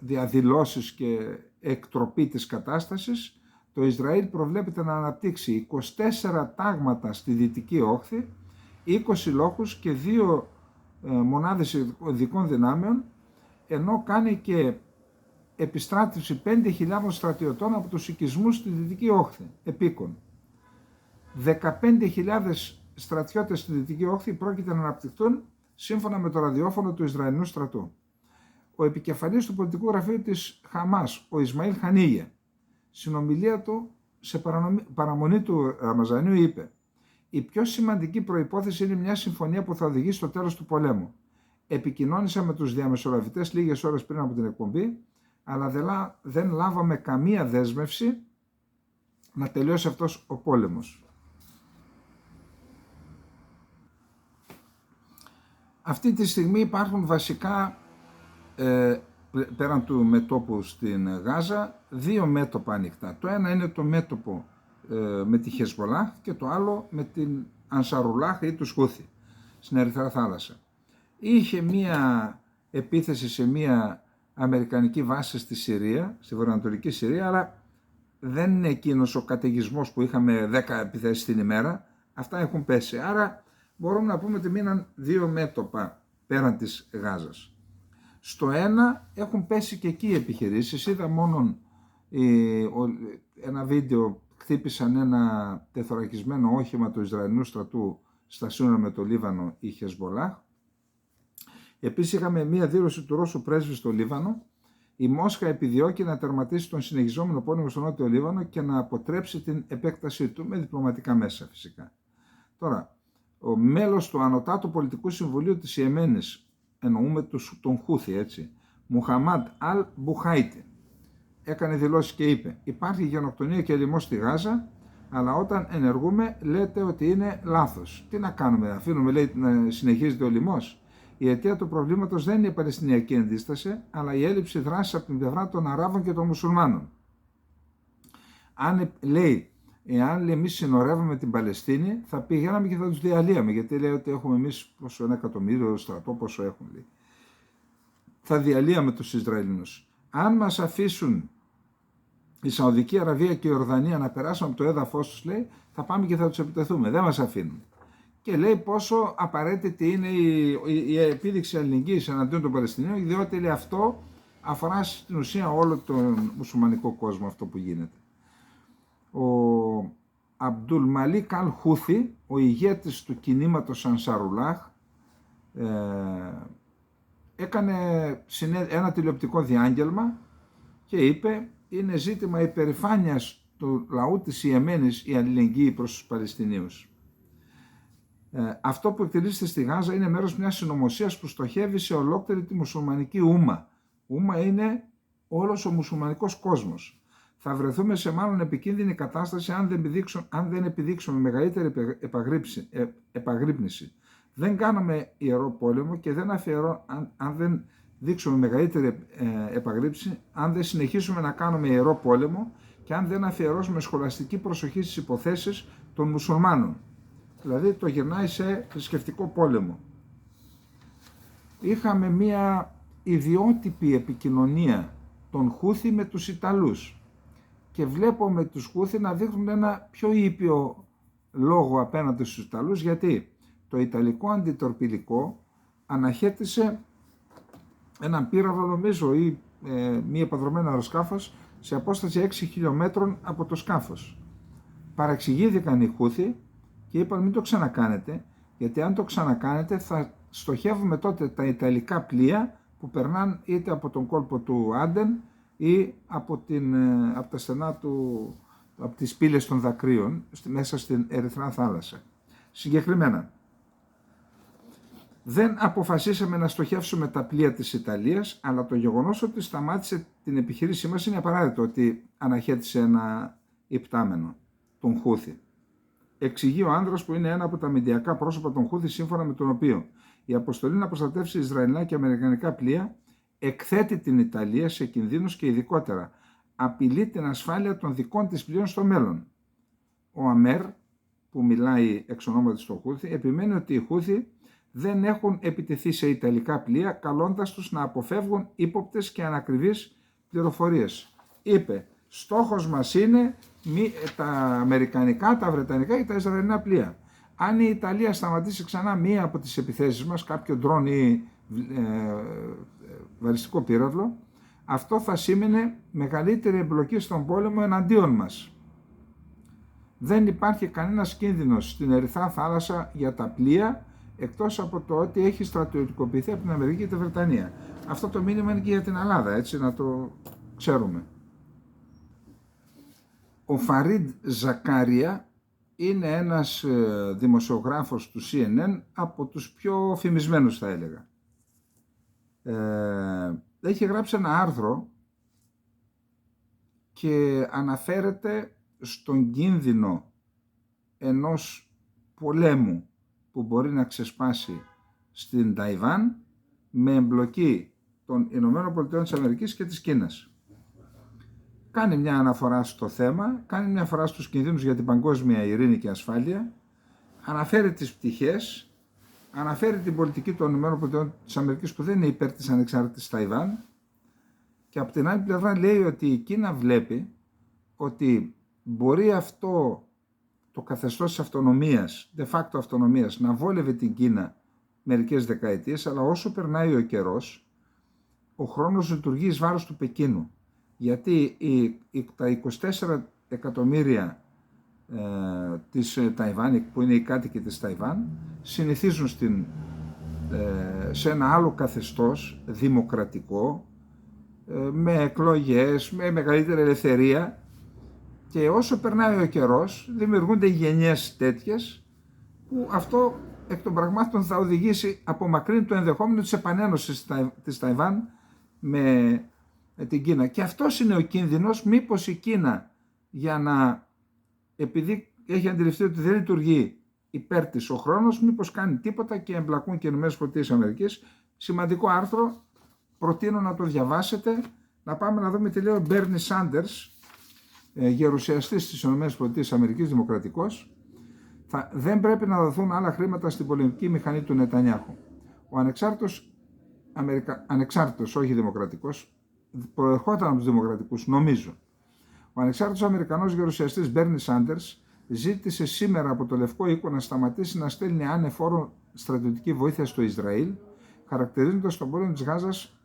διαδηλώσεις και εκτροπή της κατάστασης, το Ισραήλ προβλέπεται να αναπτύξει 24 τάγματα στη Δυτική Όχθη, 20 λόχους και 2 μονάδες ειδικών δυνάμεων, ενώ κάνει και επιστράτευση 5.000 στρατιωτών από τους οικισμούς στη Δυτική Όχθη, επίκον. 15.000 στρατιώτες στη Δυτική Όχθη πρόκειται να αναπτυχθούν σύμφωνα με το ραδιόφωνο του Ισραηλινού στρατού. Ο επικεφαλής του πολιτικού γραφείου της Χαμάς, ο Ισμαήλ Χανίγια, συνομιλία του σε παραμονή του Ραμαζανίου είπε: «Η πιο σημαντική προϋπόθεση είναι μια συμφωνία που θα οδηγήσει στο τέλος του πολέμου. Επικοινώνησα με τους διαμεσολαβητές λίγες ώρες πριν από την εκπομπή, αλλά δεν λάβαμε καμία δέσμευση να τελειώσει αυτός ο πόλεμος». Αυτή τη στιγμή υπάρχουν βασικά, πέραν του μετώπου στην Γάζα, 2 μέτωπα ανοιχτά. Το ένα είναι το μέτωπο με τη Χεσβολάχ και το άλλο με την Ανσαρουλάχ ή τους Χούθη στην Ερυθρά Θάλασσα. Είχε μία επίθεση σε μία αμερικανική βάση στη Συρία, στη βορειοανατολική Συρία, αλλά δεν είναι εκείνος ο καταιγισμός που είχαμε 10 επιθέσεις την ημέρα. Αυτά έχουν πέσει. Άρα μπορούμε να πούμε ότι μείναν 2 μέτωπα πέραν της Γάζας. Στο ένα έχουν πέσει και εκεί οι επιχειρήσεις. Είδα μόνο ένα βίντεο, χτύπησαν ένα τεθωρακισμένο όχημα του Ισραηλινού στρατού στα σύνορα με το Λίβανο, η Χεσβολάχ. Επίσης είχαμε μία δήλωση του Ρώσου πρέσβη στο Λίβανο. Η Μόσχα επιδιώκει να τερματίσει τον συνεχιζόμενο πόλεμο στο Νότιο Λίβανο και να αποτρέψει την επέκτασή του με διπλωματικά μέσα φυσικά. Τώρα, ο μέλος του Ανωτάτου Πολιτικού Συμβουλίου της Ιεμένης, εννοούμε τον Χούθη, έτσι, Μουχαμάντ Αλ Μπουχάιτι, έκανε δηλώσεις και είπε: «Υπάρχει γενοκτονία και λοιμός στη Γάζα, αλλά όταν ενεργούμε λέτε ότι είναι λάθος. Τι να κάνουμε, αφήνουμε, λέει, να συνεχίζεται ο λοιμός?» Η αιτία του προβλήματος δεν είναι η Παλαιστινιακή αντίσταση, αλλά η έλλειψη δράσης από την πλευρά των Αράβων και των Μουσουλμάνων. Εάν εμείς συνορεύουμε την Παλαιστίνη, θα πηγαίναμε και θα τους διαλύαμε, γιατί λέει ότι έχουμε εμείς πόσο 1 εκατομμύριο στρατό, πόσο έχουν, λέει. Θα διαλύαμε τους Ισραηλινούς. αν μας αφήσουν η Σαουδική Αραβία και η Ορδανία να περάσουν από το έδαφος τους, λέει, θα πάμε και θα τους επιτεθούμε. Δεν μας αφήνουν. Και λέει πόσο απαραίτητη είναι η επίδειξη αλληλεγγύης εναντίον των Παλαιστινίων, διότι λέει, αυτό αφορά στην ουσία όλο τον μουσουλμανικό κόσμο αυτό που γίνεται. Ο Αμπτουλ Μαλίκ Αλ Χούθι, ο ηγέτης του κινήματος Ανσαρουλάχ, έκανε ένα τηλεοπτικό διάγγελμα και είπε: είναι ζήτημα υπερηφάνειας του λαού της Ιεμένης η αλληλεγγύη προς τους Παλαιστινίους. Αυτό που εκτελήσεται στη Γάζα είναι μέρος μιας συνωμοσίας που στοχεύει σε ολόκληρη τη μουσουλμανική ούμμα. Ούμμα είναι όλος ο μουσουλμανικός κόσμος. Θα βρεθούμε σε μάλλον επικίνδυνη κατάσταση αν δεν επιδείξουμε μεγαλύτερη επαγρύπνηση. Δεν κάναμε ιερό πόλεμο και αν δεν δείξουμε μεγαλύτερη επαγρύπνηση, αν δεν συνεχίσουμε να κάνουμε ιερό πόλεμο και αν δεν αφιερώσουμε σχολαστική προσοχή στις υποθέσεις των μουσουλμάνων. Δηλαδή το γυρνάει σε θρησκευτικό πόλεμο. Είχαμε μία ιδιότυπη επικοινωνία των Χούθι με τους Ιταλούς και βλέπουμε τους Χούθι να δείχνουν ένα πιο ήπιο λόγο απέναντι στους Ιταλούς, γιατί το Ιταλικό αντιτορπιλικό αναχέτησε έναν πύραυλο, νομίζω, ή μη επανδρωμένο αεροσκάφος σε απόσταση 6 χιλιόμετρων από το σκάφος. Παραξηγήθηκαν οι Χούθι και είπαν: μην το ξανακάνετε, γιατί αν το ξανακάνετε θα στοχεύουμε τότε τα Ιταλικά πλοία που περνάνε είτε από τον κόλπο του Άντεν ή από τα στενά από τις πύλες των δακρύων μέσα στην Ερυθρά θάλασσα. Συγκεκριμένα, δεν αποφασίσαμε να στοχεύσουμε τα πλοία της Ιταλίας, αλλά το γεγονός ότι σταμάτησε την επιχείρησή μας είναι απαράδεκτο, ότι αναχέτησε ένα υπτάμενο, τον Χούθι. Εξηγεί ο άνδρας που είναι ένα από τα αμυντιακά πρόσωπα των Χούθι, σύμφωνα με τον οποίο η αποστολή να προστατεύσει Ισραηλινά και Αμερικανικά πλοία εκθέτει την Ιταλία σε κινδύνους και ειδικότερα απειλεί την ασφάλεια των δικών της πλοίων στο μέλλον. Ο Αμέρ, που μιλάει εξ ονόματος στο Χούθι, επιμένει ότι οι Χούθι δεν έχουν επιτεθεί σε Ιταλικά πλοία, καλώντας τους να αποφεύγουν ύποπτες και ανακριβείς πληροφορίες. Είπε: στόχος μας είναι τα Αμερικανικά, τα Βρετανικά και τα Ισραηλινά πλοία. Αν η Ιταλία σταματήσει ξανά μία από τις επιθέσεις μας, κάποιο ντρόν ή βαλιστικό πύραυλο, αυτό θα σήμαινε μεγαλύτερη εμπλοκή στον πόλεμο εναντίον μας. Δεν υπάρχει κανένας κίνδυνος στην Ερυθρά θάλασσα για τα πλοία, εκτός από το ότι έχει στρατιωτικοποιηθεί από την Αμερική και τη Βρετανία. Αυτό το μήνυμα είναι και για την Ελλάδα, έτσι να το ξέρουμε. Ο Φαρίντ Ζακάρια είναι ένας δημοσιογράφος του CNN, από τους πιο φημισμένους θα έλεγα. Έχει γράψει ένα άρθρο και αναφέρεται στον κίνδυνο ενός πολέμου που μπορεί να ξεσπάσει στην Ταϊβάν με εμπλοκή των ΗΠΑ και της Κίνας. Κάνει μια αναφορά στο θέμα, κάνει μια αναφορά στους κινδύνους για την παγκόσμια ειρήνη και ασφάλεια, αναφέρει τις πτυχές, αναφέρει την πολιτική των ΗΠΑ που δεν είναι υπέρ της ανεξάρτητης Ταϊβάν και από την άλλη πλευρά λέει ότι η Κίνα βλέπει ότι μπορεί αυτό το καθεστώς της αυτονομίας, de facto αυτονομίας, να βόλευε την Κίνα μερικές δεκαετίες, αλλά όσο περνάει ο καιρός, ο χρόνος λειτουργεί εις βάρος του Πεκίνου. Γιατί τα 24 εκατομμύρια της Ταϊβάν, που είναι οι κάτοικοι της Ταϊβάν, συνηθίζουν σε ένα άλλο καθεστώς δημοκρατικό, με εκλογές, με μεγαλύτερη ελευθερία, και όσο περνάει ο καιρός δημιουργούνται γενιές τέτοιες που αυτό εκ των πραγμάτων θα οδηγήσει, απομακρύνει το ενδεχόμενο της επανένωσης της Ταϊβάν με την Κίνα. Και αυτός είναι ο κίνδυνος, μήπως η Κίνα, επειδή έχει αντιληφθεί ότι δεν λειτουργεί υπέρ της ο χρόνος, μήπως κάνει τίποτα και εμπλακούν και οι ΗΠΑ. Σημαντικό άρθρο, προτείνω να το διαβάσετε. Να πάμε να δούμε τι λέει ο Μπέρνι Σάντερς, γερουσιαστής της ΗΠΑ, δημοκρατικός. Δεν πρέπει να δοθούν άλλα χρήματα στην πολεμική μηχανή του Νετανιάχου. Ο ανεξάρτητος, όχι δημοκρατικός, προερχόταν από τους δημοκρατικούς, νομίζω. Ο ανεξάρτητος Αμερικανός γερουσιαστής Μπέρνι Σάντερς ζήτησε σήμερα από το Λευκό Οίκο να σταματήσει να στέλνει άνεφόρο στρατιωτική βοήθεια στο Ισραήλ, χαρακτηρίζοντας τον πόλεμο της Γάζας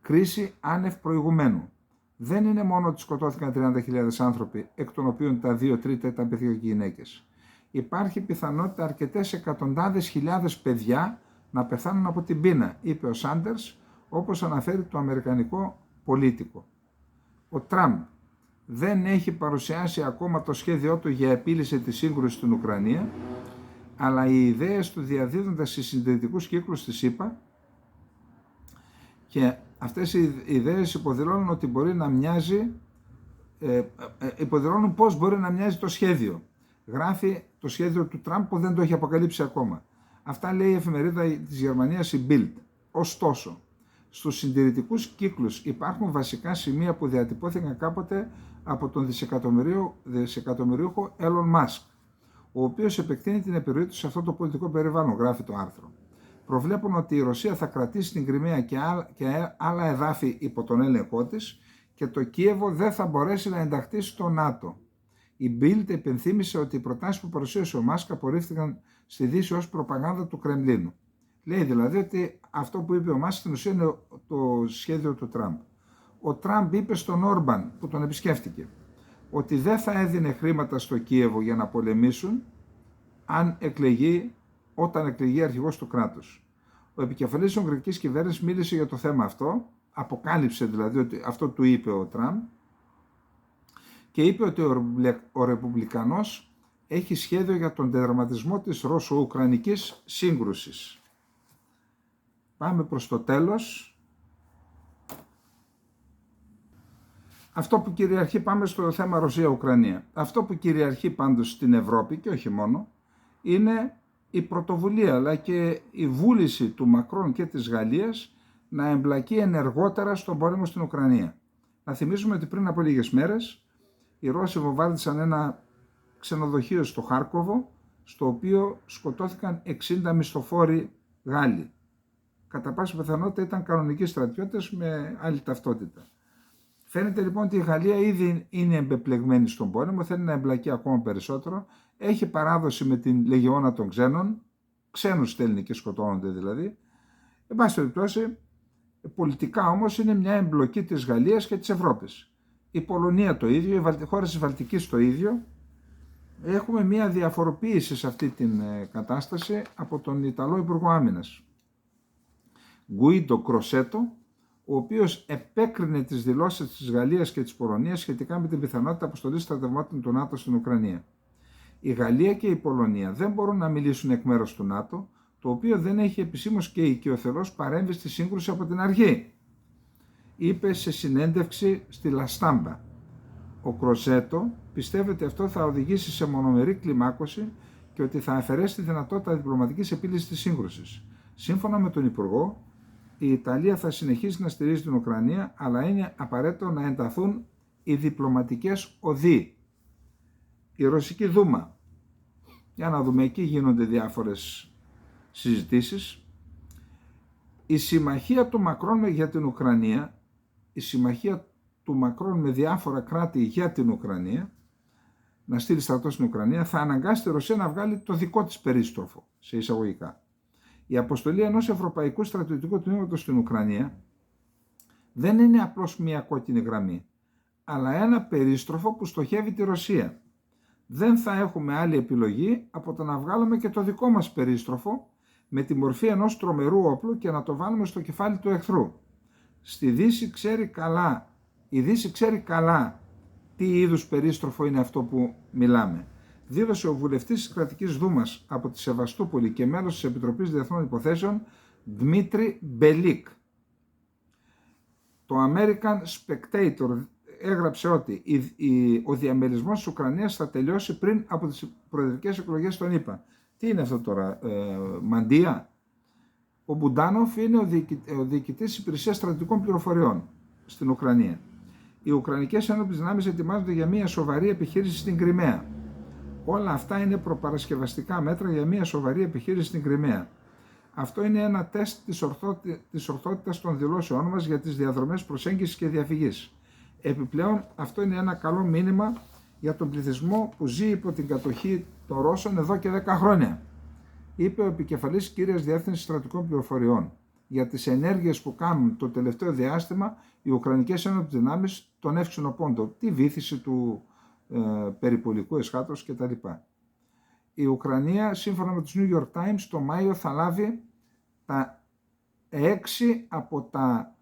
κρίση άνευ προηγουμένου. Δεν είναι μόνο ότι σκοτώθηκαν 30.000 άνθρωποι, εκ των οποίων τα 2 τρίτα ήταν παιδιά και γυναίκες. Υπάρχει πιθανότητα αρκετές εκατοντάδες χιλιάδες παιδιά να πεθάνουν από την πείνα, είπε ο Σάντερς, όπως αναφέρει το αμερικανικό πολίτικο. Ο Τραμπ δεν έχει παρουσιάσει ακόμα το σχέδιό του για επίλυση της σύγκρουσης στην Ουκρανία, αλλά οι ιδέες του διαδίδονται σε συντηρητικούς κύκλους της ΗΠΑ και αυτές οι ιδέες υποδηλώνουν ότι μπορεί να μοιάζει, υποδηλώνουν πώς μπορεί να μοιάζει το σχέδιο. Γράφει το σχέδιο του Τραμπ που δεν το έχει αποκαλύψει ακόμα. Αυτά λέει η εφημερίδα της Γερμανίας η Bild. Ωστόσο, στους συντηρητικούς κύκλους υπάρχουν βασικά σημεία που διατυπώθηκαν κάποτε από τον δισεκατομμυρίουχο Elon Musk, ο οποίος επεκτείνει την επιρροή του σε αυτό το πολιτικό περιβάλλον, γράφει το άρθρο. Προβλέπουν ότι η Ρωσία θα κρατήσει την Κριμαία και άλλα εδάφη υπό τον έλεγχό της και το Κίεβο δεν θα μπορέσει να ενταχθεί στο ΝΑΤΟ. Η Bild επενθύμησε ότι οι προτάσεις που παρουσίασε ο Μάσκ απορρίφθηκαν στη Δύση ως προπαγάνδα του Κρεμλίνου. Λέει δηλαδή ότι αυτό που είπε ο Μάσκ στην ουσία είναι το σχέδιο του Τραμπ. Ο Τραμπ είπε στον Όρμπαν που τον επισκέφτηκε ότι δεν θα έδινε χρήματα στο Κίεβο για να πολεμήσουν όταν εκλεγεί αρχηγός του κράτους. Ο επικεφαλής της Ουγγρικής κυβέρνησης μίλησε για το θέμα αυτό, αποκάλυψε δηλαδή ότι αυτό του είπε ο Τραμπ και είπε ότι ο Ρεπουμπλικανός έχει σχέδιο για τον τερματισμό της Ρώσο-Ουκρανικής σύγκρουσης. Πάμε προς το τέλος. Αυτό που κυριαρχεί, πάμε στο θέμα Ρωσία-Ουκρανία. Αυτό που κυριαρχεί πάντως στην Ευρώπη και όχι μόνο, είναι η πρωτοβουλία αλλά και η βούληση του Μακρόν και της Γαλλίας να εμπλακεί ενεργότερα στον πόλεμο στην Ουκρανία. Να θυμίσουμε ότι πριν από λίγες μέρες οι Ρώσοι βομβάρδισαν ένα ξενοδοχείο στο Χάρκοβο, στο οποίο σκοτώθηκαν 60 μισθοφόροι Γάλλοι. Κατά πάσα πιθανότητα ήταν κανονικοί στρατιώτες με άλλη ταυτότητα. Φαίνεται λοιπόν ότι η Γαλλία ήδη είναι εμπεπλεγμένη στον πόλεμο, θέλει να εμπλακεί ακόμα περισσότερο. Έχει παράδοση με την Λεγεώνα των Ξένων, ξένους στέλνει και σκοτώνονται δηλαδή. Εν πάση περιπτώσει, πολιτικά όμως είναι μια εμπλοκή της Γαλλίας και της Ευρώπης. Η Πολωνία το ίδιο, οι χώρες της Βαλτικής το ίδιο. Έχουμε μια διαφοροποίηση σε αυτή την κατάσταση από τον Ιταλό Υπουργό Άμυνας, Γκουίντο Κροσέτο, ο οποίος επέκρινε τις δηλώσεις της Γαλλίας και της Πολωνίας σχετικά με την πιθανότητα αποστολής στρατευμάτων του ΝΑΤΟ στην Ουκρανία. Η Γαλλία και η Πολωνία δεν μπορούν να μιλήσουν εκ μέρους του ΝΑΤΟ, το οποίο δεν έχει επισήμως και οικειοθελώς παρέμβει στη σύγκρουση από την αρχή, είπε σε συνέντευξη στη Λαστάμπα. Ο Κροσέτο πιστεύει ότι αυτό θα οδηγήσει σε μονομερή κλιμάκωση και ότι θα αφαιρέσει τη δυνατότητα διπλωματικής επίλυσης της σύγκρουσης. Σύμφωνα με τον Υπουργό, η Ιταλία θα συνεχίσει να στηρίζει την Ουκρανία, αλλά είναι απαραίτητο να ενταθούν οι διπλωματικές οδοί. Η Ρωσική Δούμα. Για να δούμε, εκεί γίνονται διάφορες συζητήσεις. Η συμμαχία του Μακρόν για την Ουκρανία, η συμμαχία του Μακρόν με διάφορα κράτη για την Ουκρανία, να στείλει στρατό στην Ουκρανία, θα αναγκάσει τη Ρωσία να βγάλει το δικό της περίστροφο, σε εισαγωγικά. Η αποστολή ενός ευρωπαϊκού στρατιωτικού τμήματος στην Ουκρανία δεν είναι απλώς μια κόκκινη γραμμή, αλλά ένα περίστροφο που στοχεύει τη Ρωσία. Δεν θα έχουμε άλλη επιλογή από το να βγάλουμε και το δικό μας περίστροφο με τη μορφή ενός τρομερού όπλου και να το βάλουμε στο κεφάλι του εχθρού. Η Δύση ξέρει καλά τι είδους περίστροφο είναι αυτό που μιλάμε. Δήλωσε ο βουλευτής της Κρατικής Δούμας από τη Σεβαστούπολη και μέλος της Επιτροπής Διεθνών Υποθέσεων Δημήτρη Μπελίκ. Το American Spectator έγραψε ότι ο διαμερισμός της Ουκρανίας θα τελειώσει πριν από τις προεδρικές εκλογές των ΗΠΑ. Τι είναι αυτό τώρα, μαντεία? Ο Μπουντάνοφ είναι ο διοικητής της Υπηρεσίας Στρατιωτικών Πληροφοριών στην Ουκρανία. Οι Ουκρανικές Ένοπλες Δυνάμεις ετοιμάζονται για μια σοβαρή επιχείρηση στην Κριμαία. Όλα αυτά είναι προπαρασκευαστικά μέτρα για μια σοβαρή επιχείρηση στην Κριμαία. Αυτό είναι ένα τεστ της ορθότητας των δηλώσεών μας για τις διαδρομές προσέγγισης και διαφυγής. Επιπλέον, αυτό είναι ένα καλό μήνυμα για τον πληθυσμό που ζει υπό την κατοχή των Ρώσων εδώ και 10 χρόνια, είπε ο επικεφαλής κύριας διεύθυνσης στρατιωτικών πληροφοριών. Για τις ενέργειες που κάνουν το τελευταίο διάστημα οι Ουκρανικές ένοπλες δυνάμεις τον εύξηνο πόντο, τη βύθιση του περιπολικού εσχάτως κτλ. Η Ουκρανία, σύμφωνα με τους New York Times, το Μάιο θα λάβει τα 6 από τα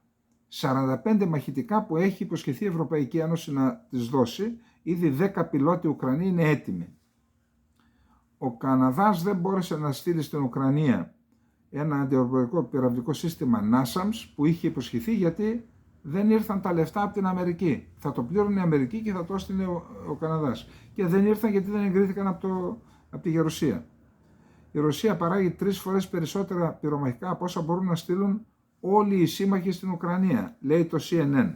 45 μαχητικά που έχει υποσχεθεί η Ευρωπαϊκή Ένωση να τις δώσει. Ήδη 10 πιλότοι Ουκρανοί είναι έτοιμοι. Ο Καναδάς δεν μπόρεσε να στείλει στην Ουκρανία ένα αντιορπορικό πυραυλικό σύστημα NASAMS που είχε υποσχεθεί, γιατί δεν ήρθαν τα λεφτά από την Αμερική. Θα το πλήρωνε η Αμερική και θα το έστειλε ο Καναδάς. Και δεν ήρθαν γιατί δεν εγκρίθηκαν από τη Γερουσία. Η Ρωσία παράγει 3 φορές περισσότερα πυρομαχικά από όσα μπορούν να στείλουν όλοι οι σύμμαχοι στην Ουκρανία, λέει το CNN.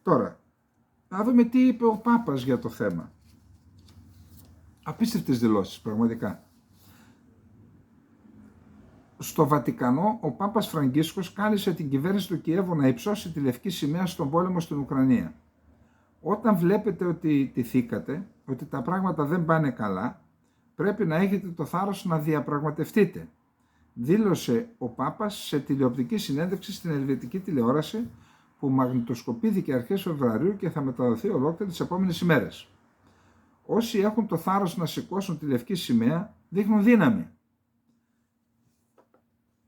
Τώρα, να δούμε τι είπε ο Πάπας για το θέμα. Απίστευτες δηλώσεις, πραγματικά. Στο Βατικανό, ο Πάπας Φραγκίσκος κάλεσε την κυβέρνηση του Κιέβου να υψώσει τη λευκή σημαία στον πόλεμο στην Ουκρανία. Όταν βλέπετε ότι τυθήκατε, ότι τα πράγματα δεν πάνε καλά, πρέπει να έχετε το θάρρος να διαπραγματευτείτε, δήλωσε ο Πάπας σε τηλεοπτική συνέντευξη στην ελβετική τηλεόραση που μαγνητοσκοπήθηκε αρχές Φεβρουαρίου και θα μεταδοθεί ολόκληρη τις επόμενες ημέρες. Όσοι έχουν το θάρρος να σηκώσουν τη λευκή σημαία δείχνουν δύναμη.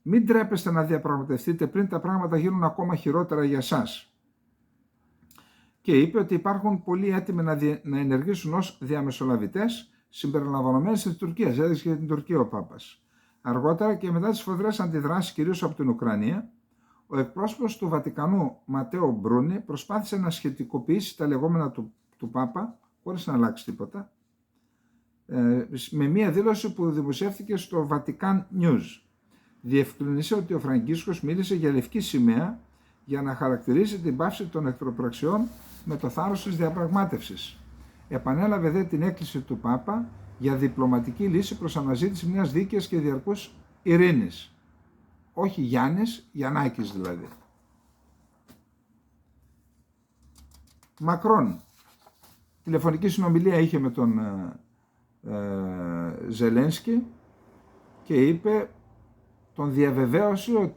Μην τρέπεστε να διαπραγματευτείτε πριν τα πράγματα γίνουν ακόμα χειρότερα για σας. Και είπε ότι υπάρχουν πολλοί έτοιμοι να ενεργήσουν ως διαμεσολαβητές συμπεριλαμβανομένες της Τουρκίας. Έδειξε για την Τουρκία ο Πάπας. Αργότερα και μετά τις σφοδρές αντιδράσεις κυρίως από την Ουκρανία, ο εκπρόσωπος του Βατικανού Ματέο Μπρούνι προσπάθησε να σχετικοποιήσει τα λεγόμενα του Πάπα, χωρίς να αλλάξει τίποτα, με μία δήλωση που δημοσιεύτηκε στο Vatican News. Διευκρινίσε ότι ο Φραγκίσκος μίλησε για λευκή σημαία για να χαρακτηρίσει την πάυση των εχθροπραξιών με το θάρρος της διαπραγμάτευσης. Επανέλαβε δε την έκκληση του Πάπα για διπλωματική λύση προς αναζήτηση μιας δίκαιας και διαρκούς ειρήνης. Όχι Γιάννης, Γιαννάκης δηλαδή. Μακρόν. Τηλεφωνική συνομιλία είχε με τον Ζελένσκι και είπε, τον διαβεβαίωσε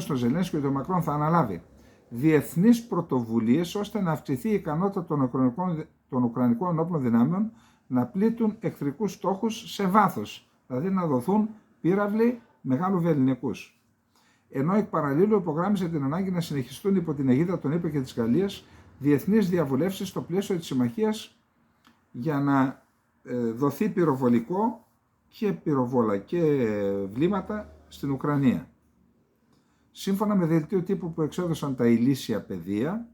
τον Ζελένσκι ότι ο Μακρόν θα αναλάβει διεθνείς πρωτοβουλίες ώστε να αυξηθεί η ικανότητα των Ουκρανικών ενόπλων δυνάμεων να πλήττουν εχθρικούς στόχους σε βάθος, δηλαδή να δοθούν πύραυλοι μεγάλου βελληνικούς. Ενώ εκ παραλλήλου υπογράμμισε την ανάγκη να συνεχιστούν υπό την αιγίδα των ΗΠΑ και της Γαλλίας διεθνείς διαβουλεύσεις στο πλαίσιο της συμμαχίας για να δοθεί πυροβολικό και πυροβόλα και βλήματα στην Ουκρανία. Σύμφωνα με δελτίο τύπου που εξέδωσαν τα ηλίσια πεδία,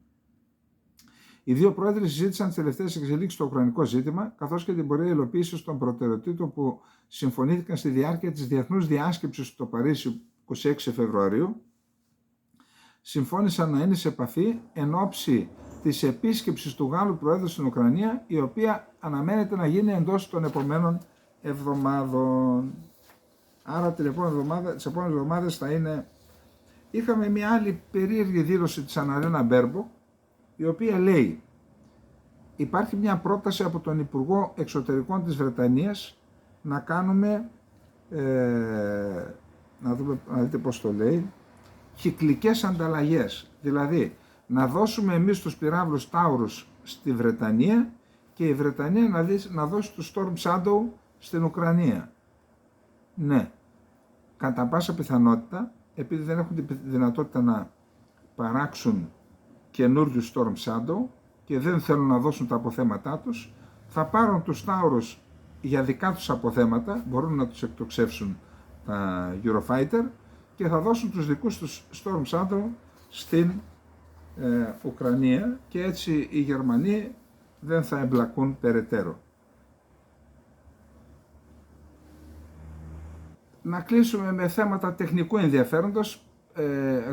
οι δύο πρόεδροι συζήτησαν τις τελευταίες εξελίξεις στο ουκρανικό ζήτημα, καθώς και την πορεία υλοποίησης των προτεραιοτήτων που συμφωνήθηκαν στη διάρκεια της διεθνούς διάσκεψης στο Παρίσι 26 Φεβρουαρίου. Συμφώνησαν να είναι σε επαφή εν ώψη της επίσκεψης του Γάλλου Προέδρου στην Ουκρανία, η οποία αναμένεται να γίνει εντός των επομένων εβδομάδων. Άρα τις επόμενες εβδομάδες θα είναι. Είχαμε μια άλλη περίεργη δήλωση της Αναρίνα Μπέρμποκ, η οποία λέει: υπάρχει μια πρόταση από τον Υπουργό Εξωτερικών της Βρετανίας να κάνουμε, να δείτε πώς το λέει, κυκλικές ανταλλαγές. Δηλαδή, να δώσουμε εμείς τους πυράβλους Τάουρους στη Βρετανία και η Βρετανία να δώσει τους Storm Shadow στην Ουκρανία. Ναι, κατά πάσα πιθανότητα, επειδή δεν έχουν τη δυνατότητα να παράξουν καινούριους Storm Shadow και δεν θέλουν να δώσουν τα αποθέματά τους, θα πάρουν τους Τάουρους για δικά τους αποθέματα, μπορούν να τους εκτοξεύσουν τα Eurofighter και θα δώσουν τους δικούς τους Storm Shadow στην Ουκρανία και έτσι οι Γερμανοί δεν θα εμπλακούν περαιτέρω. Να κλείσουμε με θέματα τεχνικού ενδιαφέροντος.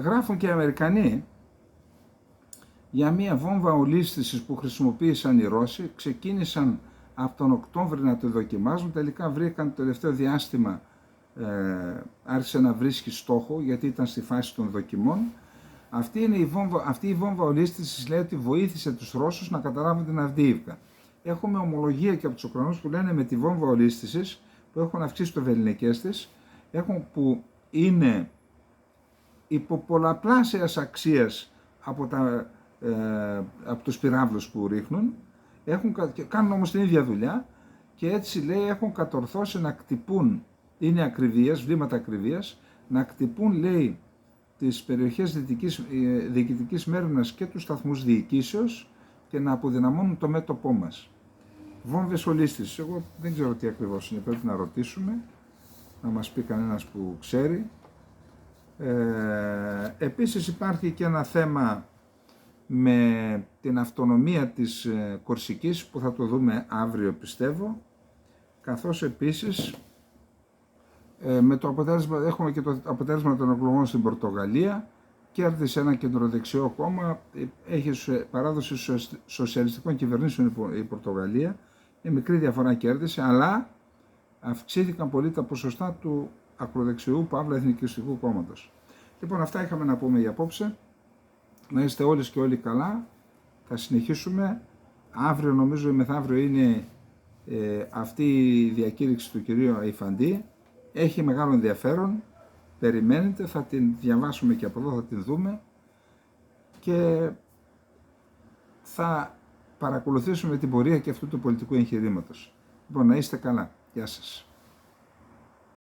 Γράφουν και οι Αμερικανοί για μια βόμβα ολίσθησης που χρησιμοποίησαν οι Ρώσοι. Ξεκίνησαν από τον Οκτώβρη να το δοκιμάζουν. Τελικά βρήκαν το τελευταίο διάστημα, άρχισε να βρίσκει στόχο, γιατί ήταν στη φάση των δοκιμών. Αυτή η βόμβα ολίσθησης λέει ότι βοήθησε τους Ρώσους να καταλάβουν την Αυντίιβκα. Έχουμε ομολογία και από τους Ουκρανούς που λένε με τη βόμβα ολίσθησης που έχουν αυξήσει το βεληνικές της, που είναι υπό πολλαπλάσιας αξίας από τους πυράβλους που ρίχνουν, κάνουν όμως την ίδια δουλειά και έτσι λέει έχουν κατορθώσει να κτυπούν, είναι ακριβίας, βλήματα ακριβίας, να κτυπούν λέει τις περιοχές διοικητικής μέρημνας και τους σταθμούς διοικήσεως και να αποδυναμώνουν το μέτωπό μας. Βόμβες ολίσθησης, εγώ δεν ξέρω τι ακριβώς είναι, πρέπει να ρωτήσουμε, να μας πει κανένας που ξέρει. Επίσης υπάρχει και ένα θέμα με την αυτονομία της Κορσικής που θα το δούμε αύριο πιστεύω, καθώς επίσης με το αποτέλεσμα, έχουμε και το αποτέλεσμα των εκλογών στην Πορτογαλία, κέρδισε ένα κεντροδεξιό κόμμα, έχει παράδοση σοσιαλιστικών κυβερνήσεων η Πορτογαλία, η μικρή διαφορά κέρδισε, αλλά αυξήθηκαν πολύ τα ποσοστά του ακροδεξιού παύλα εθνικιστικού κόμματος. Λοιπόν, αυτά είχαμε να πούμε για απόψε. Να είστε όλες και όλοι καλά. Θα συνεχίσουμε. Αύριο, νομίζω ή μεθαύριο, είναι αυτή η διακήρυξη του κυρίου Αϊφαντή. Έχει μεγάλο ενδιαφέρον. Περιμένετε, θα την διαβάσουμε και από εδώ, θα την δούμε. Και θα παρακολουθήσουμε την πορεία και αυτού του πολιτικού εγχειρήματος. Λοιπόν, να είστε καλά. Γεια σας.